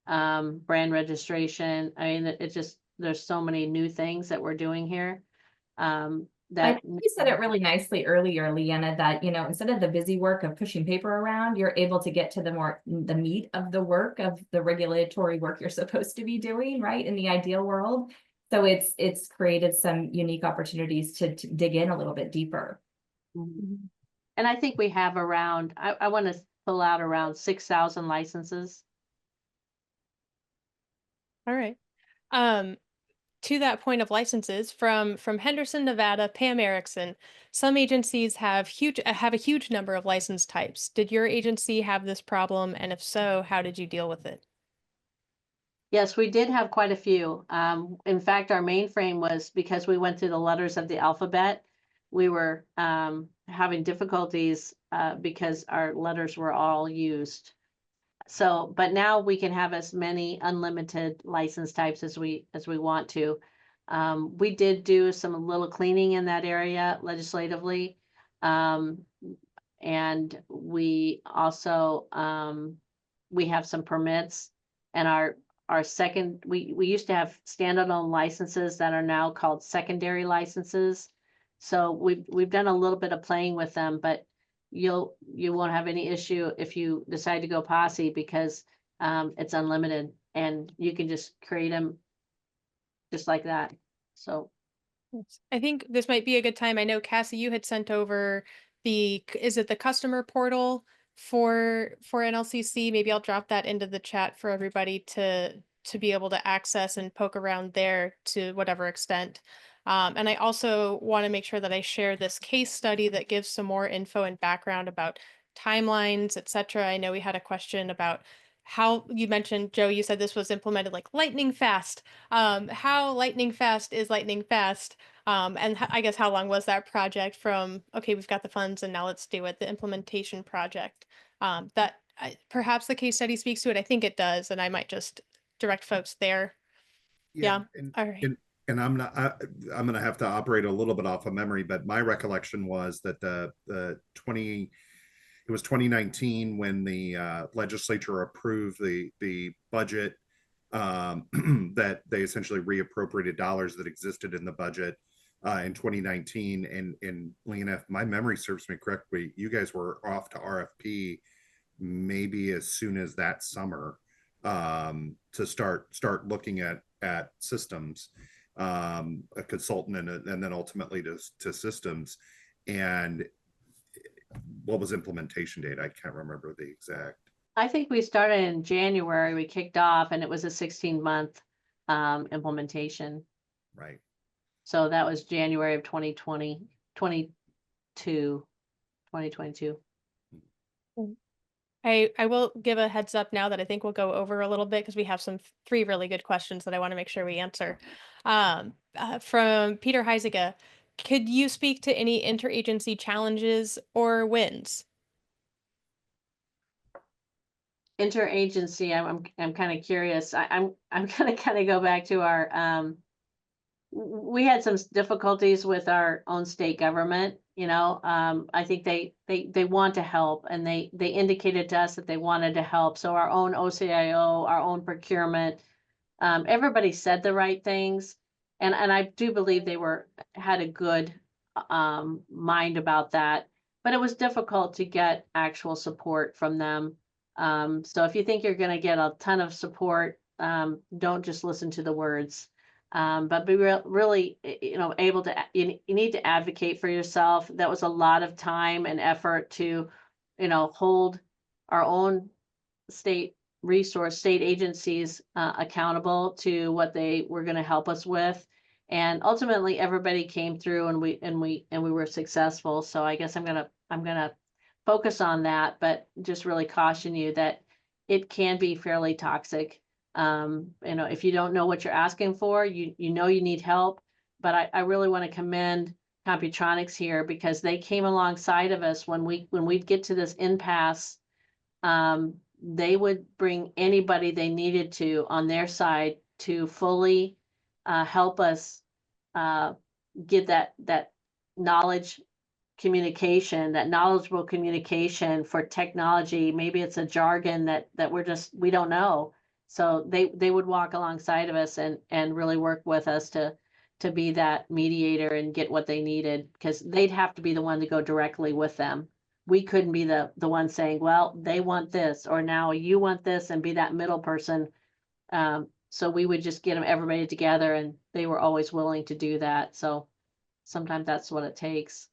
brand registration. I mean, it just, there's so many new things that we're doing here. I think you said it really nicely earlier, Leanna, that, instead of the busy work of pushing paper around, you're able to get to the meat of the work, of the regulatory work you're supposed to be doing, right? In the ideal world. So it's created some unique opportunities to dig in a little bit deeper. Mhm. And I think we have around, I want to pull out around 6,000 licenses. All right. To that point of licenses, from Henderson, Nevada, Pam Erickson, some agencies have a huge number of license types. Did your agency have this problem, and if so, how did you deal with it? Yes, we did have quite a few. In fact, our mainframe was, because we went through the letters of the alphabet, we were having difficulties because our letters were all used. So, but now we can have as many unlimited license types as we want to. We did do some little cleaning in that area legislatively. And we also, we have some permits, and our second, we used to have standalone licenses that are now called secondary licenses. So we've done a little bit of playing with them, but you won't have any issue if you decide to go posse, because it's unlimited and you can just create them just like that. So Yes. I think this might be a good time. I know, Cassie, you had sent over is it the customer portal for NLCC? Maybe I'll drop that into the chat for everybody to be able to access and poke around there to whatever extent. And I also want to make sure that I share this case study that gives some more info and background about timelines, etc. I know we had a question about how you mentioned, Joe, you said this was implemented like lightning fast. How lightning fast is lightning fast? And I guess how long was that project from, okay, we've got the funds and now let's do it, the implementation project? Perhaps the case study speaks to it. I think it does, and I might just direct folks there. Yeah. All right. And I'm going to have to operate a little bit off of memory, but my recollection was that it was 2019 when the legislature approved the budget, that they essentially reappropriated dollars that existed in the budget in 2019. And Leanna, if my memory serves me correctly, you guys were off to RFP maybe as soon as that summer, to start looking at systems, a consultant, and then ultimately to systems. And what was implementation date? I can't remember the exact. I think we started in January, we kicked off, and it was a 16-month implementation. Right. So that was January of 2022. I will give a heads up now that I think we'll go over a little bit because we have three really good questions that I want to make sure we answer. From Peter Heisiga, could you speak to any interagency challenges or wins? Interagency, I'm kind of curious. I'm gonna kind of go back to our we had some difficulties with our own state government, you know. I think they want to help, and they indicated to us that they wanted to help. So our own OCIO, our own procurement, everybody said the right things, and I do believe they had a good mind about that, but it was difficult to get actual support from them. So if you think you're going to get a ton of support, don't just listen to the words, but be really, you know, able to, you need to advocate for yourself. That was a lot of time and effort to, you know, hold our own state agencies accountable to what they were going to help us with. And ultimately everybody came through, and we were successful. So I guess I'm gonna focus on that, but just really caution you that it can be fairly toxic. You know, if you don't know what you're asking for, you know you need help. But I really want to commend Computronix here, because they came alongside of us when we'd get to this impasse. They would bring anybody they needed to on their side to fully help us get that knowledge communication, that knowledgeable communication for technology. Maybe it's a jargon that we don't know. So they would walk alongside of us and really work with us to be that mediator and get what they needed, because they'd have to be the one to go directly with them. We couldn't be the one saying, well, they want this, or now you want this, and be that middle person. So we would just get them, everybody together, and they were always willing to do that. So sometimes that's what it takes.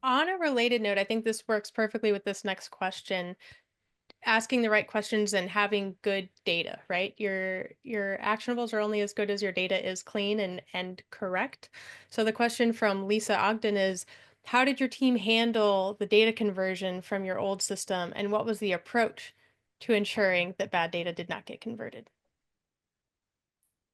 On a related note, I think this works perfectly with this next question. Asking the right questions and having good data, right? Your actionables are only as good as your data is clean and correct. So the question from Lisa Ogden is, how did your team handle the data conversion from your old system, and what was the approach to ensuring that bad data did not get converted?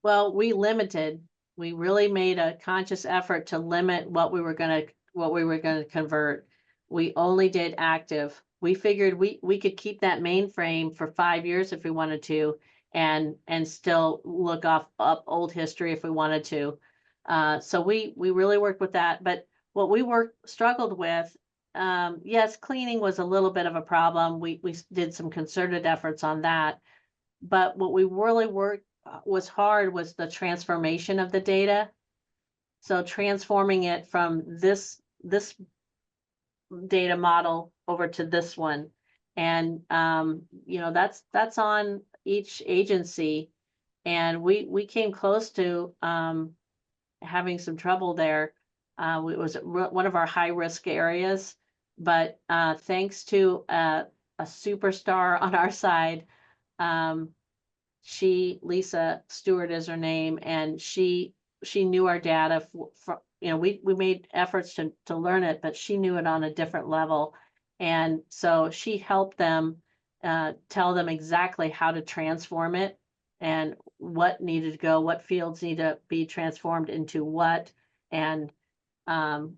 Well, we really made a conscious effort to limit what we were gonna convert. We only did active. We figured we could keep that mainframe for 5 years if we wanted to, and still look up old history if we wanted to. So we really worked with that. But what we struggled with, yes, cleaning was a little bit of a problem. We did some concerted efforts on that. But what we really worked was hard was the transformation of the data. So transforming it from this data model over to this one. And you know, that's on each agency. And we came close to having some trouble there. It was one of our high risk areas, but thanks to a superstar on our side, Lisa Stewart is her name, and she knew our data you know, we made efforts to learn it, but she knew it on a different level. And so she helped them tell them exactly how to transform it, and what needed to go, what fields need to be transformed into what, and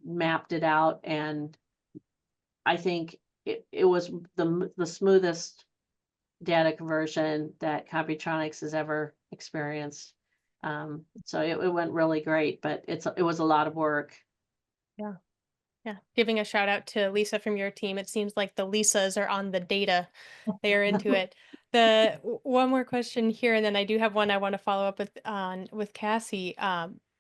mapped it out. And I think it was the smoothest data conversion that Computronix has ever experienced. So it went really great, but it was a lot of work. Yeah. Yeah. Giving a shout out to Lisa from your team. It seems like the Lisas are on the data. They are into it. One more question here, and then I do have one I want to follow up with Cassie.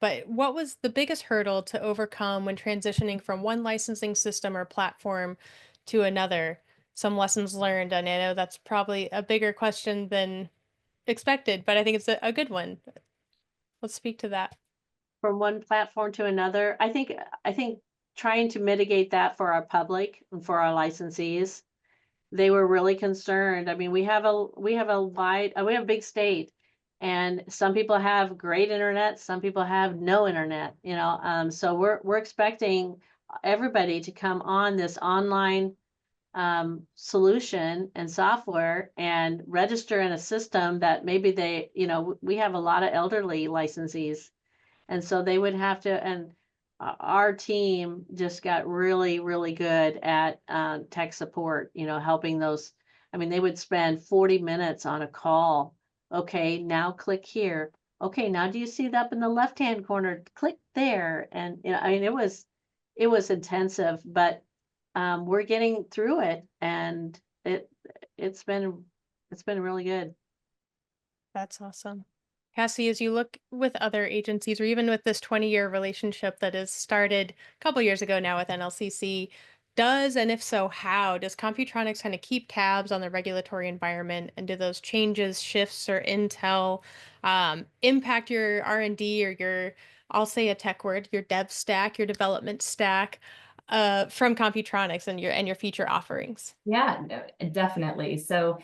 But what was the biggest hurdle to overcome when transitioning from one licensing system or platform to another? Some lessons learned, and I know that's probably a bigger question than expected, but I think it's a good one. Let's speak to that. From one platform to another, I think trying to mitigate that for our public and for our licensees, they were really concerned. I mean, we have a big state, and some people have great internet, some people have no internet, you know. So we're expecting everybody to come on this online solution and software and register in a system that maybe they, we have a lot of elderly licensees. And so they would have to, and our team just got really, really good at tech support, helping those. I mean, they would spend 40 minutes on a call. Okay, now click here. Okay, now do you see that up in the left-hand corner? Click there. And, I mean, it was intensive, but we're getting through it, and it's been really good. That's awesome. Cassie, as you look with other agencies or even with this 20-year relationship that has started a couple years ago now with NLCC, and if so, how does Computronix kind of keep tabs on the regulatory environment, and do those changes, shifts, or intel impact your R&D or your, I'll say a tech word, your dev stack, your development stack from Computronix and your feature offerings? Yeah, no, definitely. So,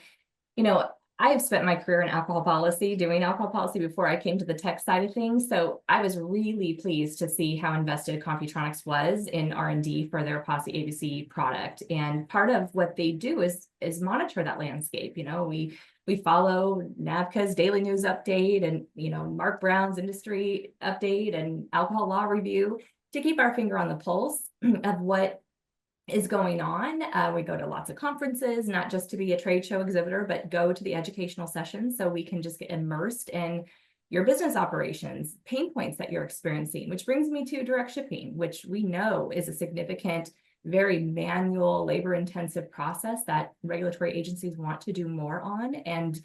you know, I have spent my career in alcohol policy, doing alcohol policy before I came to the tech side of things. So I was really pleased to see how invested Computronix was in R&D for their Posse ABC product. And part of what they do is monitor that landscape. We follow NAVCA's daily news update and, Mark Brown's industry update and alcohol law review to keep our finger on the pulse of what is going on. We go to lots of conferences, not just to be a trade show exhibitor, but go to the educational sessions so we can just get immersed in your business operations, pain points that you're experiencing, which brings me to direct shipping, which we know is a significant, very manual, labor-intensive process that regulatory agencies want to do more on. And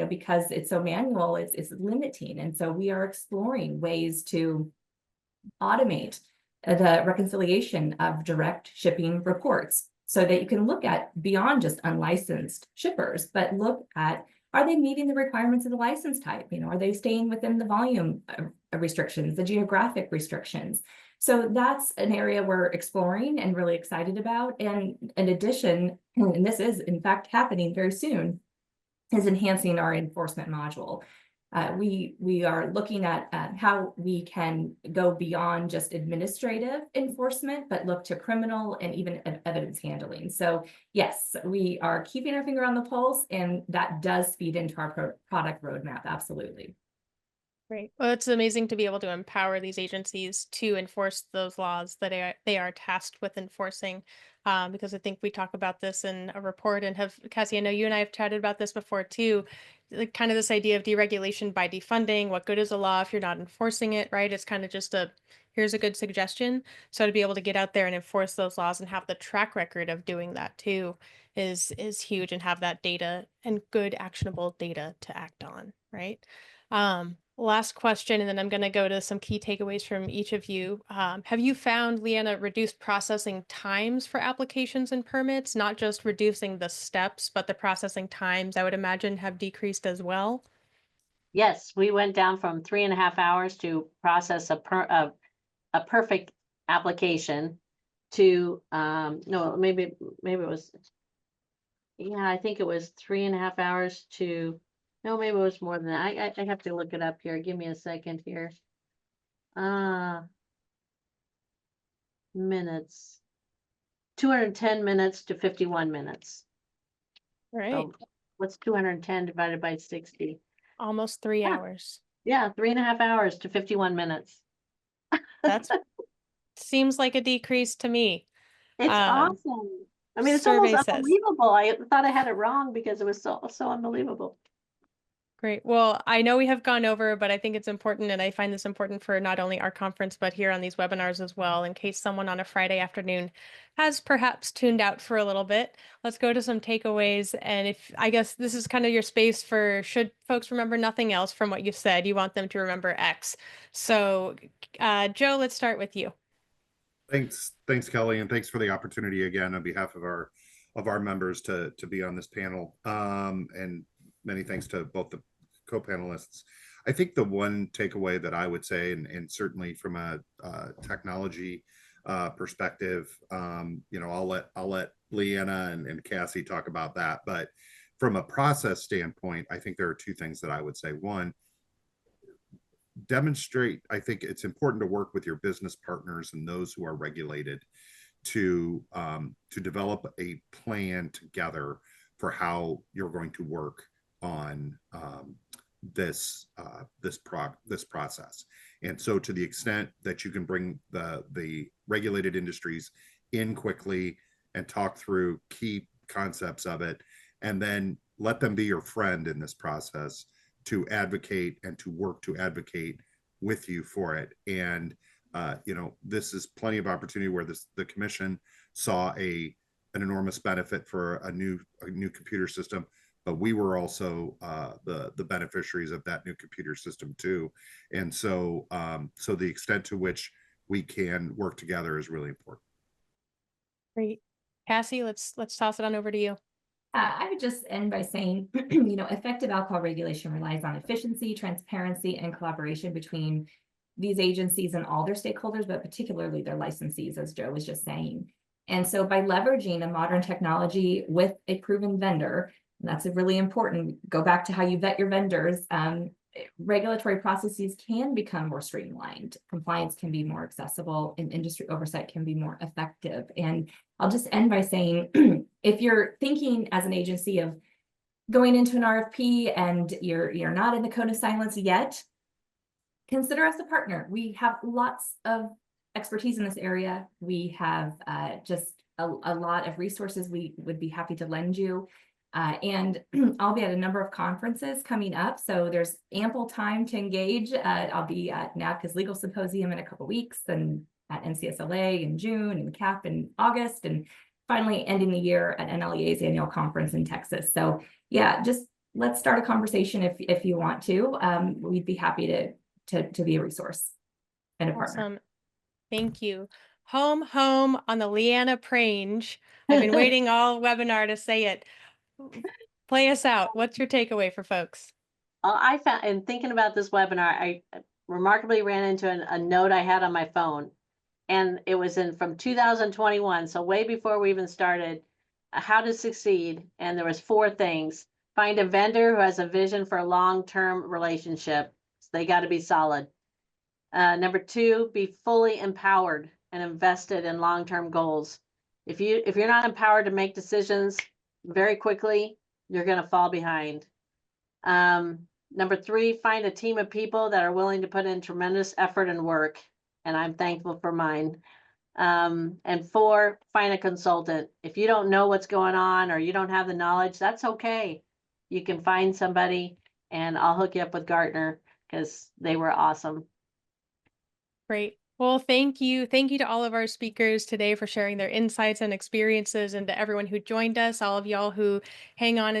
because it's so manual, it's limiting. And so we are exploring ways to automate the reconciliation of direct shipping reports so that you can look at beyond just unlicensed shippers, but look at, are they meeting the requirements of the license type? Are they staying within the volume restrictions, the geographic restrictions? So that's an area we're exploring and really excited about. And in addition, and this is in fact happening very soon, is enhancing our enforcement module. We are looking at how we can go beyond just administrative enforcement, but look to criminal and even evidence handling. So yes, we are keeping our finger on the pulse, and that does feed into our product roadmap. Absolutely. Great. Well, it's amazing to be able to empower these agencies to enforce those laws that they are tasked with enforcing. Because I think we talk about this in a report, and Cassie, I know you and I have chatted about this before too, kind of this idea of deregulation by defunding. What good is a law if you're not enforcing it, right? It's kind of just here's a good suggestion. So to be able to get out there and enforce those laws and have the track record of doing that too is huge, and have that data and good actionable data to act on, right? Last question, and then I'm going to go to some key takeaways from each of you. Have you found, Leanna, reduced processing times for applications and permits, not just reducing the steps, but the processing times, I would imagine, have decreased as well? Yes, we went down from 3.5 hours to process a perfect application to, no, maybe it was, yeah, I think it was 3.5 hours to, no, maybe it was more than that. I have to look it up here. Give me a second here. Minutes. 210 minutes to 51 minutes. Right. So what's 210 divided by 60? Almost 3 Yeah. hours. Yeah, 3.5 hours to 51 minutes. That's seems like a decrease to me. It's Um, awesome. I mean, it's survey almost says. unbelievable. I thought I had it wrong because it was so unbelievable. Great. Well, I know we have gone over, but I think it's important, and I find this important for not only our conference, but here on these webinars as well, in case someone on a Friday afternoon has perhaps tuned out for a little bit. Let's go to some takeaways. And I guess this is kind of your space for, should folks remember nothing else from what you said, you want them to remember X. So, Joe, let's start with you. Thanks, Kelly, and thanks for the opportunity again on behalf of our members to be on this panel. And many thanks to both the co-panelists. I think the one takeaway that I would say, and certainly from a technology perspective, I'll let Leanna and Cassie talk about that. But from a process standpoint, I think there are two things that I would say. One, demonstrate, I think it's important to work with your business partners and those who are regulated to develop a plan together for how you're going to work on this process. And so to the extent that you can bring the regulated industries in quickly and talk through key concepts of it, and then let them be your friend in this process to advocate and to work to advocate with you for it. And this is plenty of opportunity where the commission saw an enormous benefit for a new computer system, but we were also the beneficiaries of that new computer system too. And so so the extent to which we can work together is really important. Great. Cassie, let's toss it on over to you. I would just end by saying, effective alcohol regulation relies on efficiency, transparency, and collaboration between these agencies and all their stakeholders, but particularly their licensees, as Joe was just saying. And so by leveraging a modern technology with a proven vendor, and that's a really important, go back to how you vet your vendors, regulatory processes can become more streamlined, compliance can be more accessible, and industry oversight can be more effective. And I'll just end by saying, if you're thinking as an agency of going into an RFP and you're not in the code of silence yet, consider us a partner. We have lots of expertise in this area. We have just a lot of resources we would be happy to lend you. And I'll be at a number of conferences coming up, so there's ample time to engage. I'll be at NABCA's Legal Symposium in a couple weeks, and at NCSLA in June, and CAP in August, and finally ending the year at NLEA's annual conference in Texas. So yeah, just let's start a conversation if you want to. We'd be happy to be a resource and a partner. Awesome. Thank you. Home on the Leanna Prange. I've been waiting all webinar to say it. Play us out. What's your takeaway for folks? I found, in thinking about this webinar, I remarkably ran into a note I had on my phone, and it was from 2021, so way before we even started, how to succeed. And there was 4 things. Find a vendor who has a vision for a long-term relationship. So they got to be solid. Number 2, be fully empowered and invested in long-term goals. If you're not empowered to make decisions very quickly, you're going to fall behind. Number 3, find a team of people that are willing to put in tremendous effort and work. And I'm thankful for mine. And 4, find a consultant. If you don't know what's going on or you don't have the knowledge, that's okay. You can find somebody, and I'll hook you up with Gartner because they were awesome. Great. Well, thank you. Thank you to all of our speakers today for sharing their insights and experiences, and to everyone who joined us, all of y'all who hung on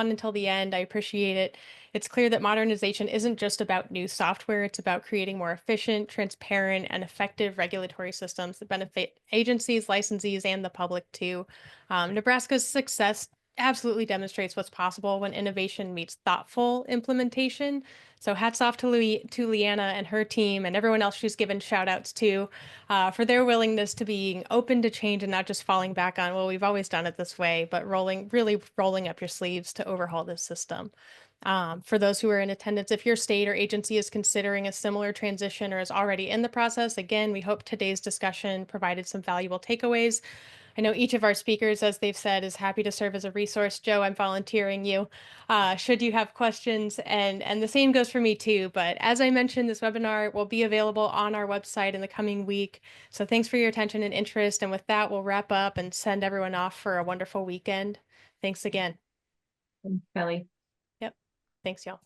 until the end. I appreciate it. It's clear that modernization isn't just about new software. It's about creating more efficient, transparent, and effective regulatory systems that benefit agencies, licensees, and the public too. Nebraska's success absolutely demonstrates what's possible when innovation meets thoughtful implementation. So hats off to Leanna and her team and everyone else she's given shout outs to for their willingness to being open to change and not just falling back on, well, we've always done it this way, but really rolling up your sleeves to overhaul this system. For those who are in attendance, if your state or agency is considering a similar transition or is already in the process, again, we hope today's discussion provided some valuable takeaways. I know each of our speakers, as they've said, is happy to serve as a resource. Joe, I'm volunteering you should you have questions, and the same goes for me too. But as I mentioned, this webinar will be available on our website in the coming week. So thanks for your attention and interest. And with that, we'll wrap up and send everyone off for a wonderful weekend. Thanks again. Thanks, Kelly. Yep. Thanks, y'all.